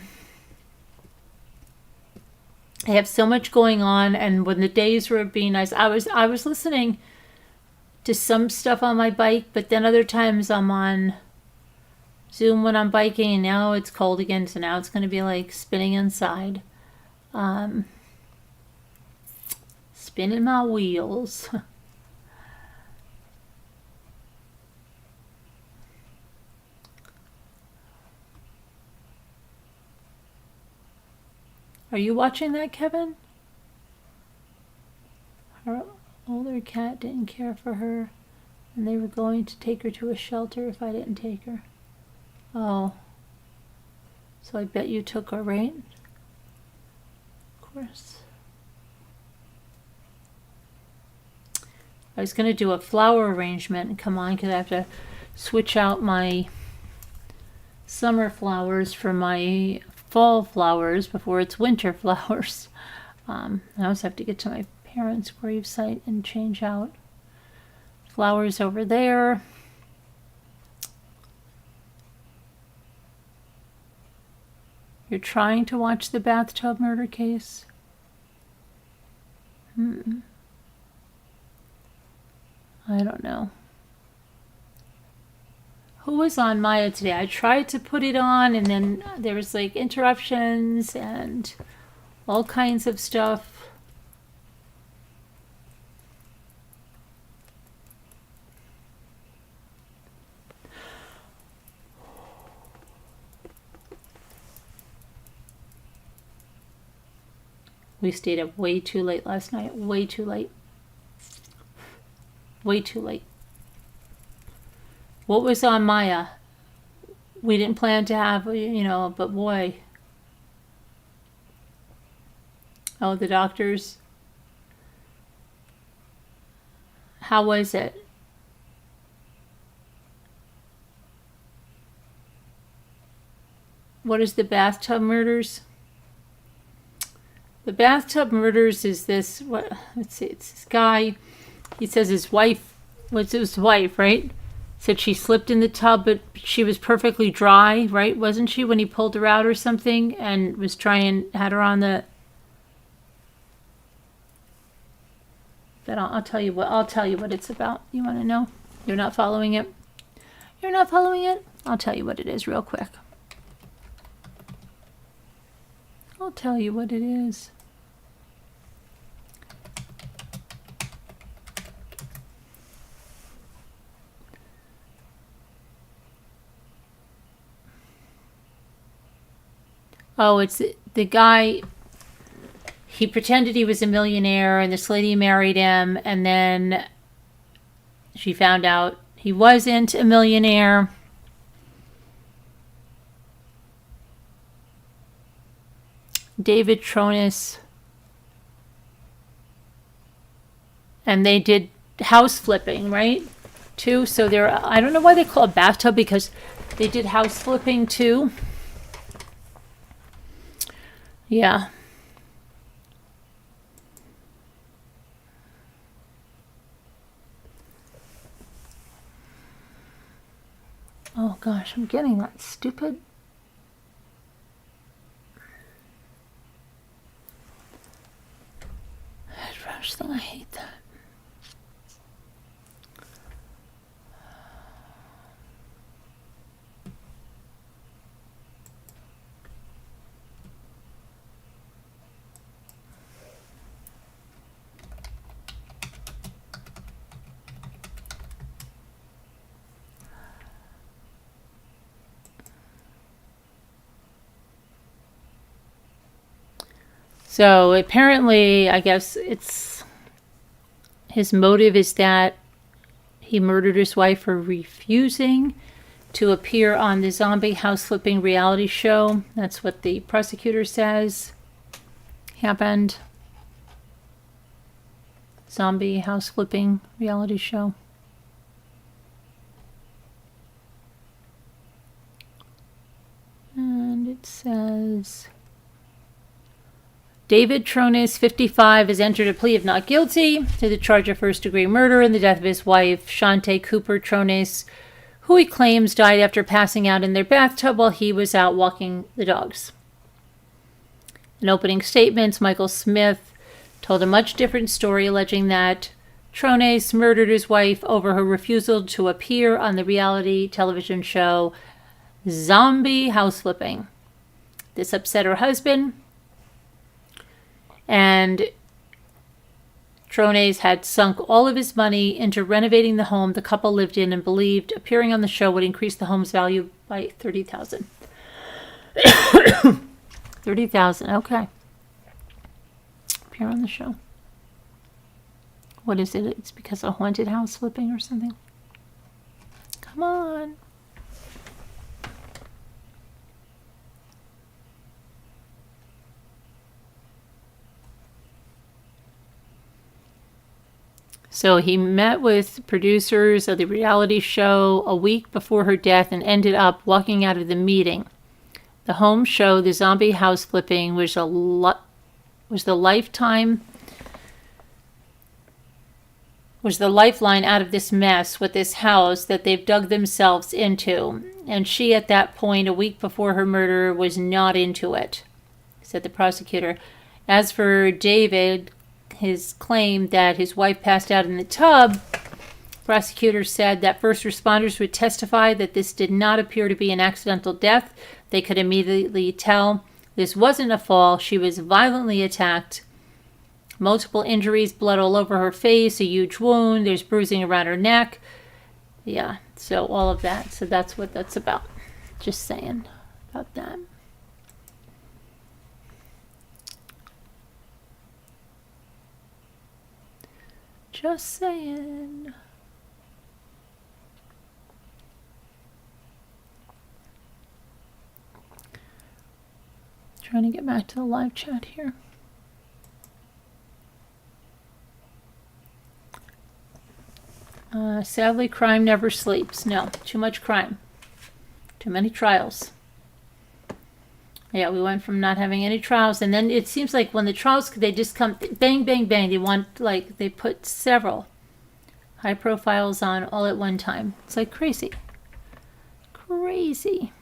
Speaker 1: have so much going on, and when the days were being nice, I was listening to some stuff on my bike, but then other times I'm on Zoom when I'm biking, and now it's cold again, so now it's going to be like spinning inside. Spinning my wheels. Are you watching that, Kevin? Her older cat didn't care for her, and they were going to take her to a shelter if I didn't take her. Oh. So I bet you took her, right? Of course. I was going to do a flower arrangement and come on because I have to switch out my summer flowers for my fall flowers before it's winter flowers. I also have to get to my parents' gravesite and change out flowers over there. You're trying to watch the bathtub murder case? I don't know. Who was on Maya today? I tried to put it on, and then there was like interruptions and all kinds of stuff. We stayed up way too late last night. Way too late. Way too late. What was on Maya? We didn't plan to have, but boy. Oh, the doctors. How was it? What is the bathtub murders? The bathtub murders is this, let's see, it's this guy. He says his wife, right? Said she slipped in the tub, but she was perfectly dry, right? Wasn't she, when he pulled her out or something and was had her on the... But I'll tell you what it's about. You want to know? You're not following it? You're not following it? I'll tell you what it is real quick. I'll tell you what it is. Oh, it's the guy. He pretended he was a millionaire, and this lady married him, and then she found out he wasn't a millionaire. David Tronis. And they did house flipping, right? Too. So I don't know why they call it bathtub, because they did house flipping too. Yeah. Oh gosh, I'm getting that stupid. Headrush thing, I hate that. So apparently, I guess his motive is that he murdered his wife for refusing to appear on the zombie house flipping reality show. That's what the prosecutor says happened. Zombie house flipping reality show. And it says... David Tronis, 55, has entered a plea of not guilty to the charge of first-degree murder in the death of his wife, Shante Cooper Tronis, who he claims died after passing out in their bathtub while he was out walking the dogs. In opening statements, Michael Smith told a much different story, alleging that Tronis murdered his wife over her refusal to appear on the reality television show Zombie House Flipping. This upset her husband, and Tronis had sunk all of his money into renovating the home the couple lived in and believed appearing on the show would increase the home's value by $30,000. $30,000, okay. Appear on the show. What is it? It's because of haunted house flipping or something? Come on. So he met with producers of the reality show a week before her death and ended up walking out of the meeting. The home show, the Zombie House Flipping, was the lifeline out of this mess with this house that they've dug themselves into. And she, at that point, a week before her murder, was not into it, said the prosecutor. As for David, his claim that his wife passed out in the tub, prosecutors said that first responders would testify that this did not appear to be an accidental death. They could immediately tell this wasn't a fall. She was violently attacked. Multiple injuries, blood all over her face, a huge wound. There's bruising around her neck. Yeah, so all of that. So that's what that's about. Just saying about that. Just saying. Trying to get back to the live chat here. Sadly, crime never sleeps. No, too much crime. Too many trials. Yeah, we went from not having any trials, and then it seems like when the trials, they just come bang, bang, bang. They want, like, they put several high profiles on all at one time. It's like crazy. Crazy.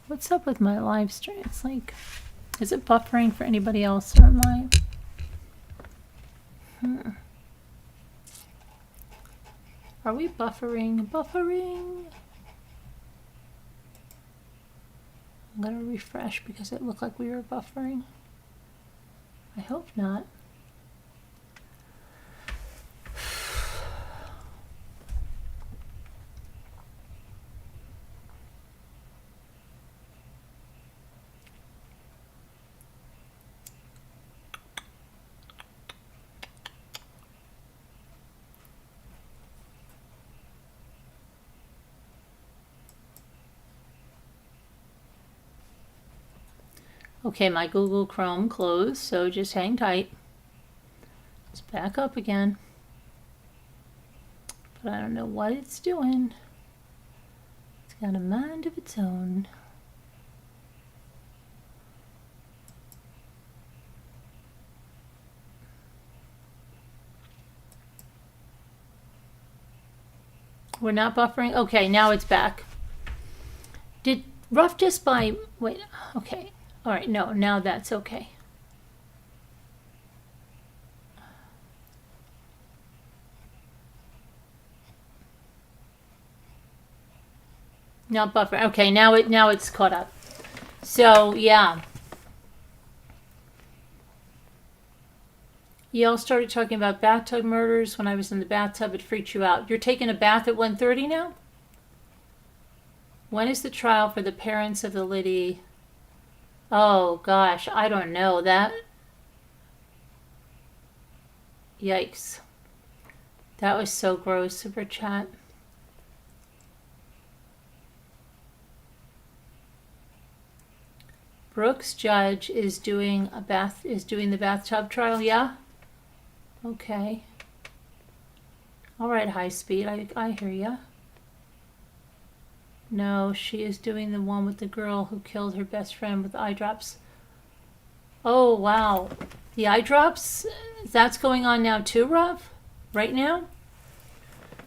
Speaker 1: What's up with my live stream? It's like, is it buffering for anybody else, or am I? Are we buffering? Buffering. I'm going to refresh because it looked like we were buffering. I hope not. Okay, my Google Chrome closed, so just hang tight. It's back up again. But I don't know what it's doing. It's got a mind of its own. We're not buffering? Okay, now it's back. Did Ruff just buy... Wait, okay. All right, no, now that's okay. Not buffer. Okay, now it's caught up. So yeah, y'all started talking about bathtub murders when I was in the bathtub. It freaked you out. You're taking a bath at 1:30 now? When is the trial for the parents of the lady? Oh gosh, I don't know that. Yikes. That was so gross, super chat. Brooks Judge is doing the bathtub trial, yeah? Okay. All right, high speed. I hear ya. No, she is doing the one with the girl who killed her best friend with eye drops. Oh, wow. The eye drops? That's going on now too, Rob? Right now?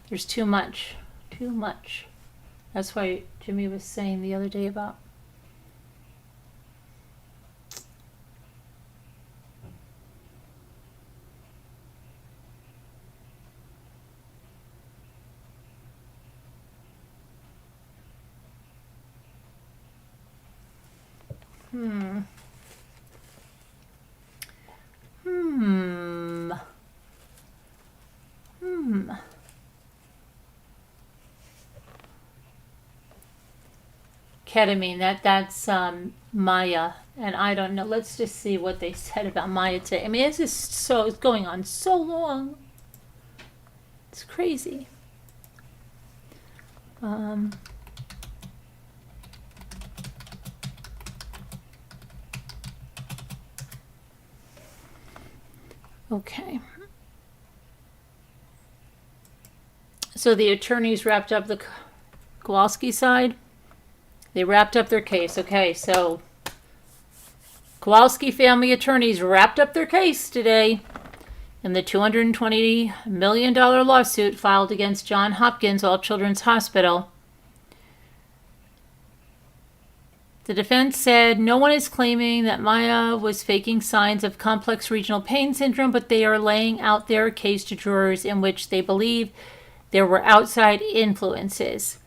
Speaker 1: There's too much. Too much. That's why Jimmy was saying the other day about... Ketamine, that's Maya, and I don't know. Let's just see what they said about Maya today. I mean, it's going on so long. It's crazy. Okay. So the attorneys wrapped up the Kowalski side. They wrapped up their case. Okay, so Kowalski family attorneys wrapped up their case today in the $220 million lawsuit filed against Johns Hopkins All Children's Hospital. The defense said no one is claiming that Maya was faking signs of complex regional pain syndrome, but they are laying out their case to jurors in which they believe there were outside influences.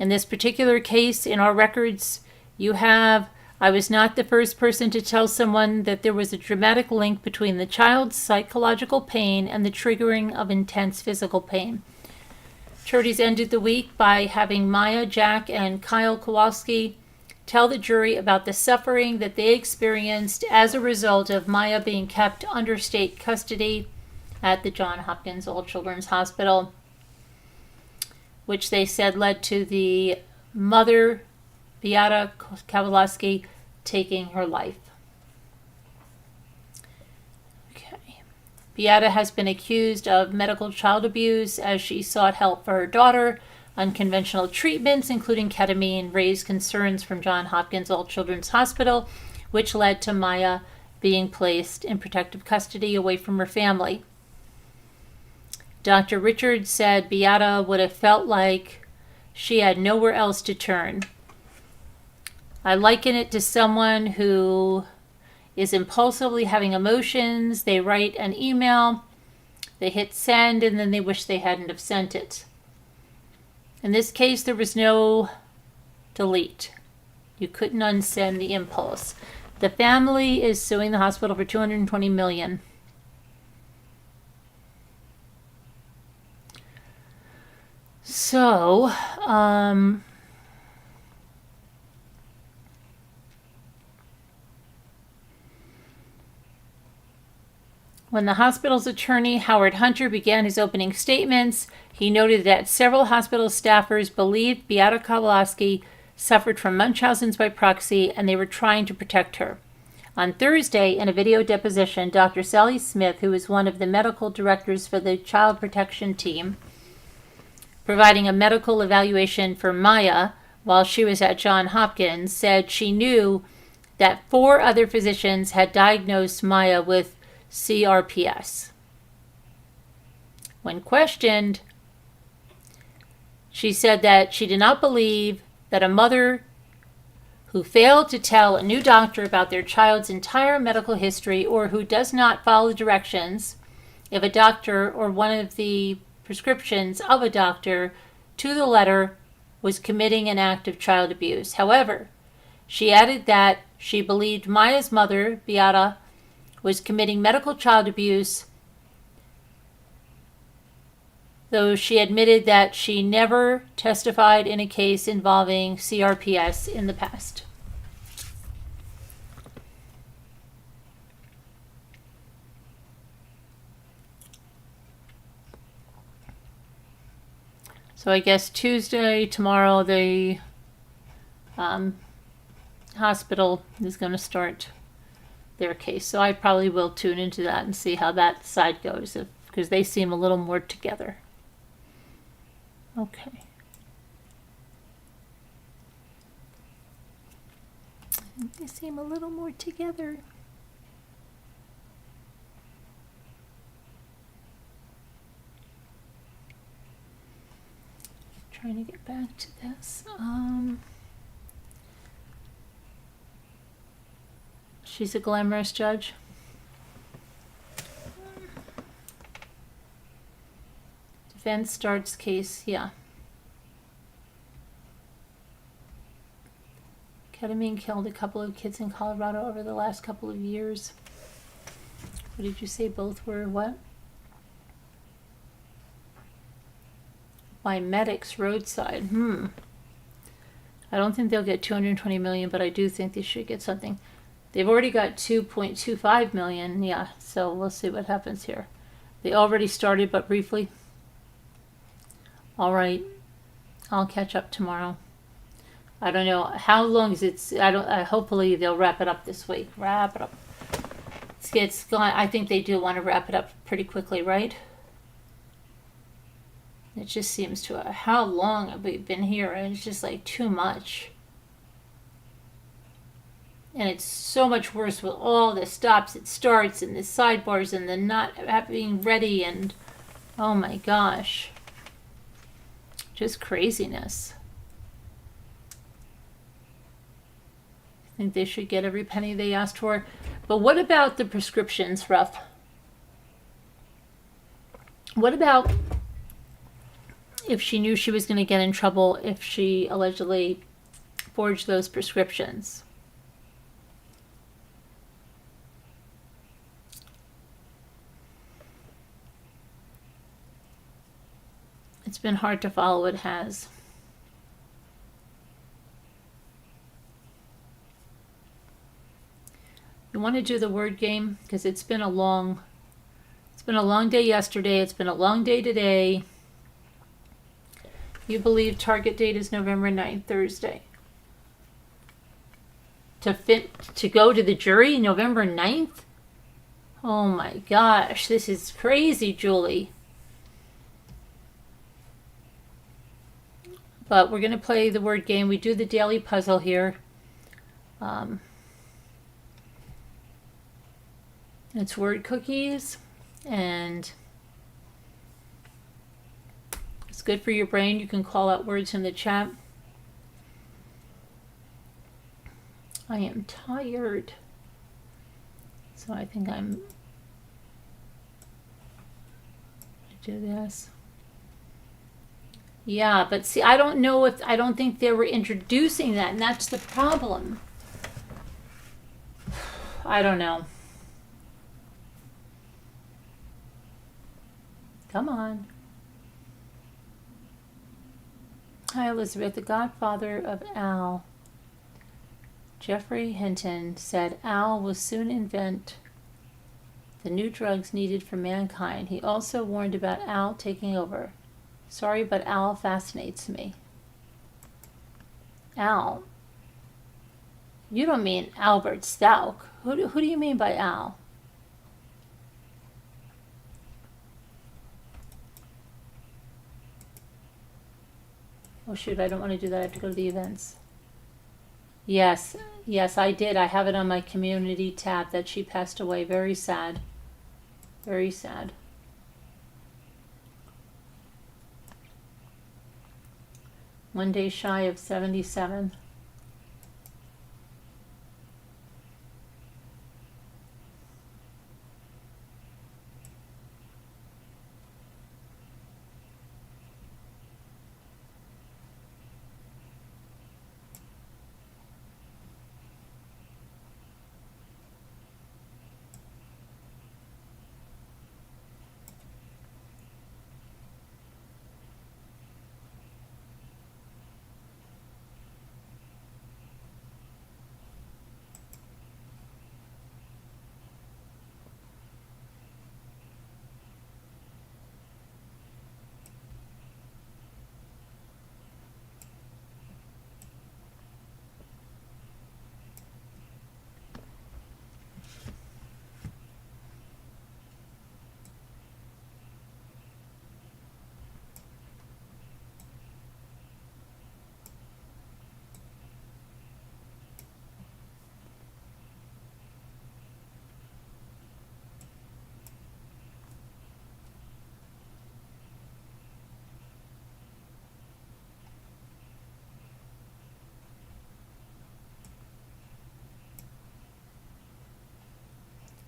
Speaker 1: In this particular case, in our records, I was not the first person to tell someone that there was a dramatic link between the child's psychological pain and the triggering of intense physical pain. Attorneys ended the week by having Maya, Jack, and Kyle Kowalski tell the jury about the suffering that they experienced as a result of Maya being kept under state custody at the Johns Hopkins All Children's Hospital, which they said led to the mother, Beata Kowalski, taking her life. Okay. Beata has been accused of medical child abuse as she sought help for her daughter. Unconventional treatments, including ketamine, raised concerns from Johns Hopkins All Children's Hospital, which led to Maya being placed in protective custody away from her family. Dr. Richards said Beata would have felt like she had nowhere else to turn. I liken it to someone who is impulsively having emotions. They write an email, they hit send, and then they wish they hadn't have sent it. In this case, there was no delete. You couldn't unsend the impulse. The family is suing the hospital for $220 million. So, when the hospital's attorney, Howard Hunter, began his opening statements, he noted that several hospital staffers believed Beata Kowalski suffered from Munchausen's by proxy and they were trying to protect her. On Thursday, in a video deposition, Dr. Sally Smith, who is one of the medical directors for the child protection team, providing a medical evaluation for Maya while she was at Johns Hopkins, said she knew that 4 other physicians had diagnosed Maya with CRPS. When questioned, she said that she did not believe that a mother who failed to tell a new doctor about their child's entire medical history or who does not follow directions of a doctor or one of the prescriptions of a doctor to the letter was committing an act of child abuse. However, she added that she believed Maya's mother, Beata, was committing medical child abuse, though she admitted that she never testified in a case involving CRPS in the past. So I guess Tuesday, tomorrow, the hospital is going to start their case. So I probably will tune into that and see how that side goes, because they seem a little more together. Okay. They seem a little more together. Trying to get back to this. She's a glamorous judge. Defense starts case, yeah. Ketamine killed a couple of kids in Colorado over the last couple of years. What did you say? Both were what? By medics roadside. I don't think they'll get 220 million, but I do think they should get something. They've already got 2.25 million. Yeah, so we'll see what happens here. They already started, but briefly. All right, I'll catch up tomorrow. I don't know how long is it. Hopefully they'll wrap it up this week. Wrap it up. I think they do want to wrap it up pretty quickly, right? It just seems to. How long have we been here? And it's just like too much. And it's so much worse with all the stops it starts and the sidebars and the not being ready and oh my gosh. Just craziness. I think they should get every penny they asked for. But what about the prescriptions, Ruff? What about if she knew she was going to get in trouble if she allegedly forged those prescriptions? It's been hard to follow. It has. You want to do the word game because it's been a long day yesterday. It's been a long day today. You believe target date is November 9th, Thursday. To go to the jury November 9th? Oh my gosh, this is crazy, Julie. But we're going to play the word game. We do the daily puzzle here. It's word cookies, and it's good for your brain. You can call out words in the chat. I am tired, so I think I do this. Yeah, but see, I don't think they were introducing that, and that's the problem. I don't know. Come on. Hi, Elizabeth. The godfather of Al, Jeffrey Hinton, said Al will soon invent the new drugs needed for mankind. He also warned about Al taking over. Sorry, but Al fascinates me. Al? You don't mean Albert Stauk. Who do you mean by Al? Oh shoot, I don't want to do that. I have to go to the events. Yes, I did. I have it on my community tab that she passed away. Very sad. Very sad. One day shy of 77.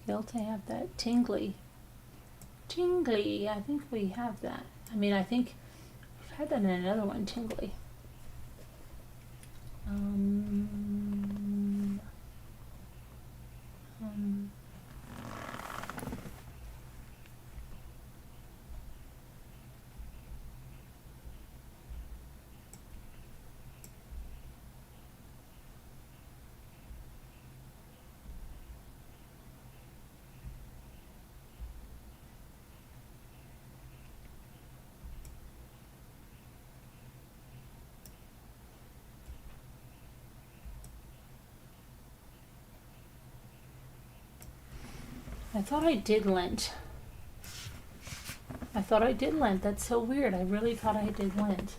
Speaker 1: Feel to have that tingly. Tingly. I think we have that. I mean, I think we've had that in another one, tingly. I thought I did Lent. That's so weird. I really thought I did Lent.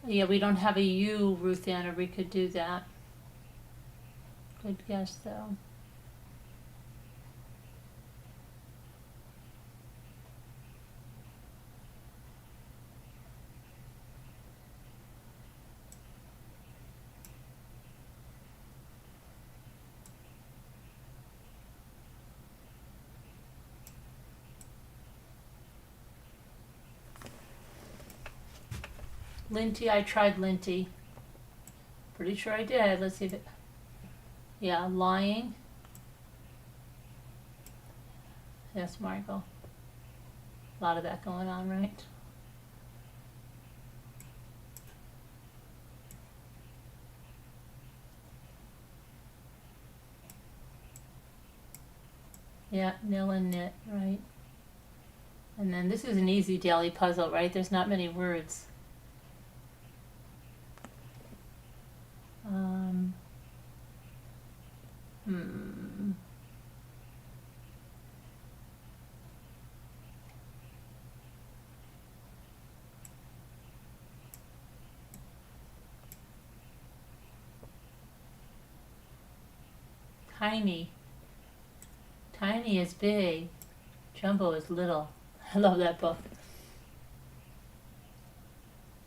Speaker 1: Yeah, we don't have a U, Ruth Ann, or we could do that. Good guess, though. Linty, I tried Linty. Pretty sure I did. Let's see if it... Yeah, lying. Yes, Michael. A lot of that going on, right? Yeah, nil and knit, right? And then this is an easy daily puzzle, right? There's not many words. Tiny. Tiny is big. Jumbo is little. I love that book.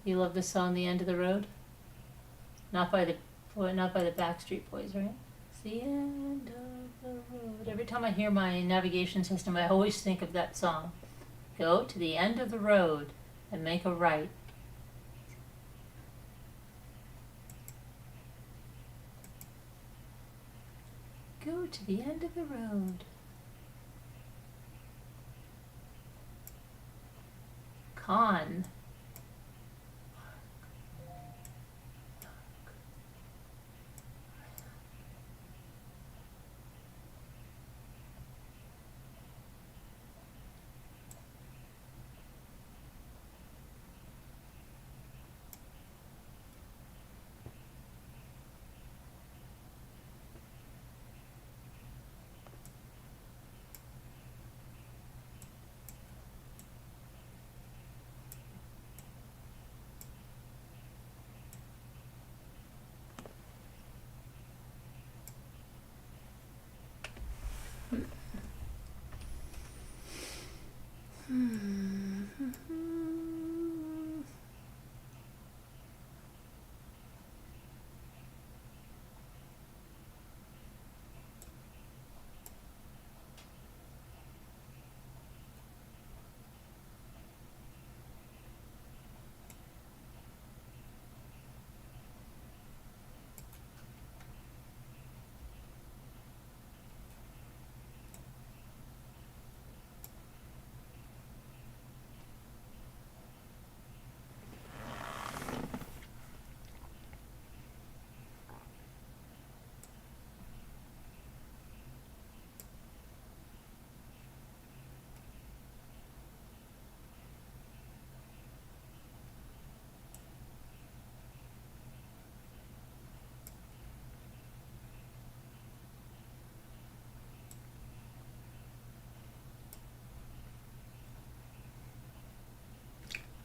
Speaker 1: You love the song "The End of the Road"? Not by the Backstreet Boys, right? It's the end of the road. Every time I hear my navigation system, I always think of that song. Go to the end of the road and make a right. Go to the end of the road. Con.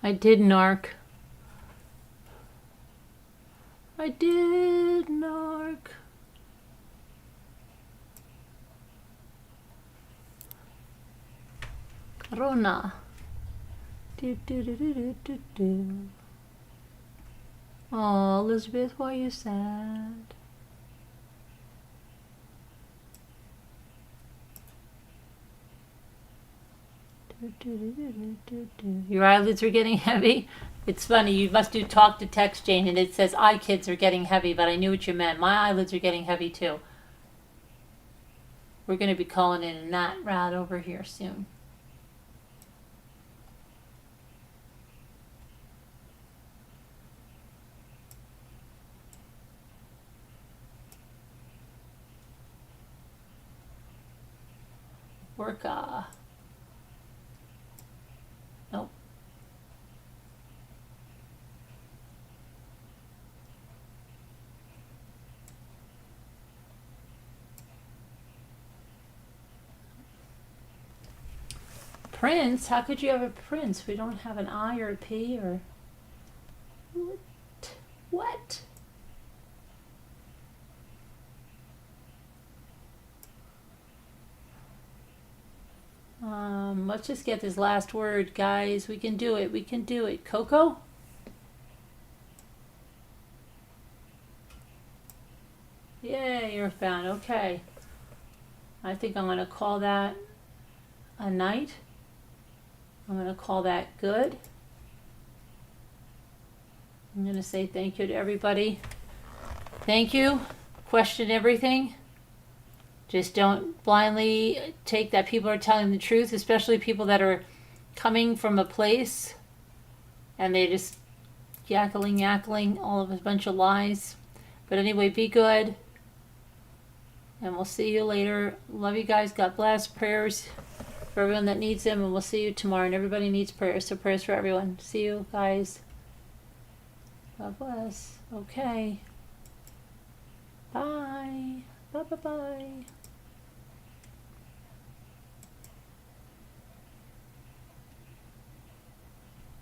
Speaker 1: I did narc. I did narc. Rona. Do, do, do, do, do, do, do. Oh, Elizabeth, why are you sad? Do, do, do, do, do, do. Your eyelids are getting heavy. It's funny, you must do talk to text, Jane, and it says eye kids are getting heavy, but I knew what you meant. My eyelids are getting heavy too. We're going to be calling in a gnat rat over here soon. Worka. Nope. Prince? How could you have a prince? We don't have an I or a P or... What? Let's just get this last word, guys. We can do it. We can do it. Coco? Yay, you're found. Okay. I think I'm going to call that a night. I'm going to call that good. I'm going to say thank you to everybody. Thank you. Question everything. Just don't blindly take that people are telling the truth, especially people that are coming from a place and they just yackling all of a bunch of lies. But anyway, be good. And we'll see you later. Love you guys. God bless. Prayers for everyone that needs them. And we'll see you tomorrow. And everybody needs prayers. So prayers for everyone. See you guys. God bless. Okay. Bye. Bye.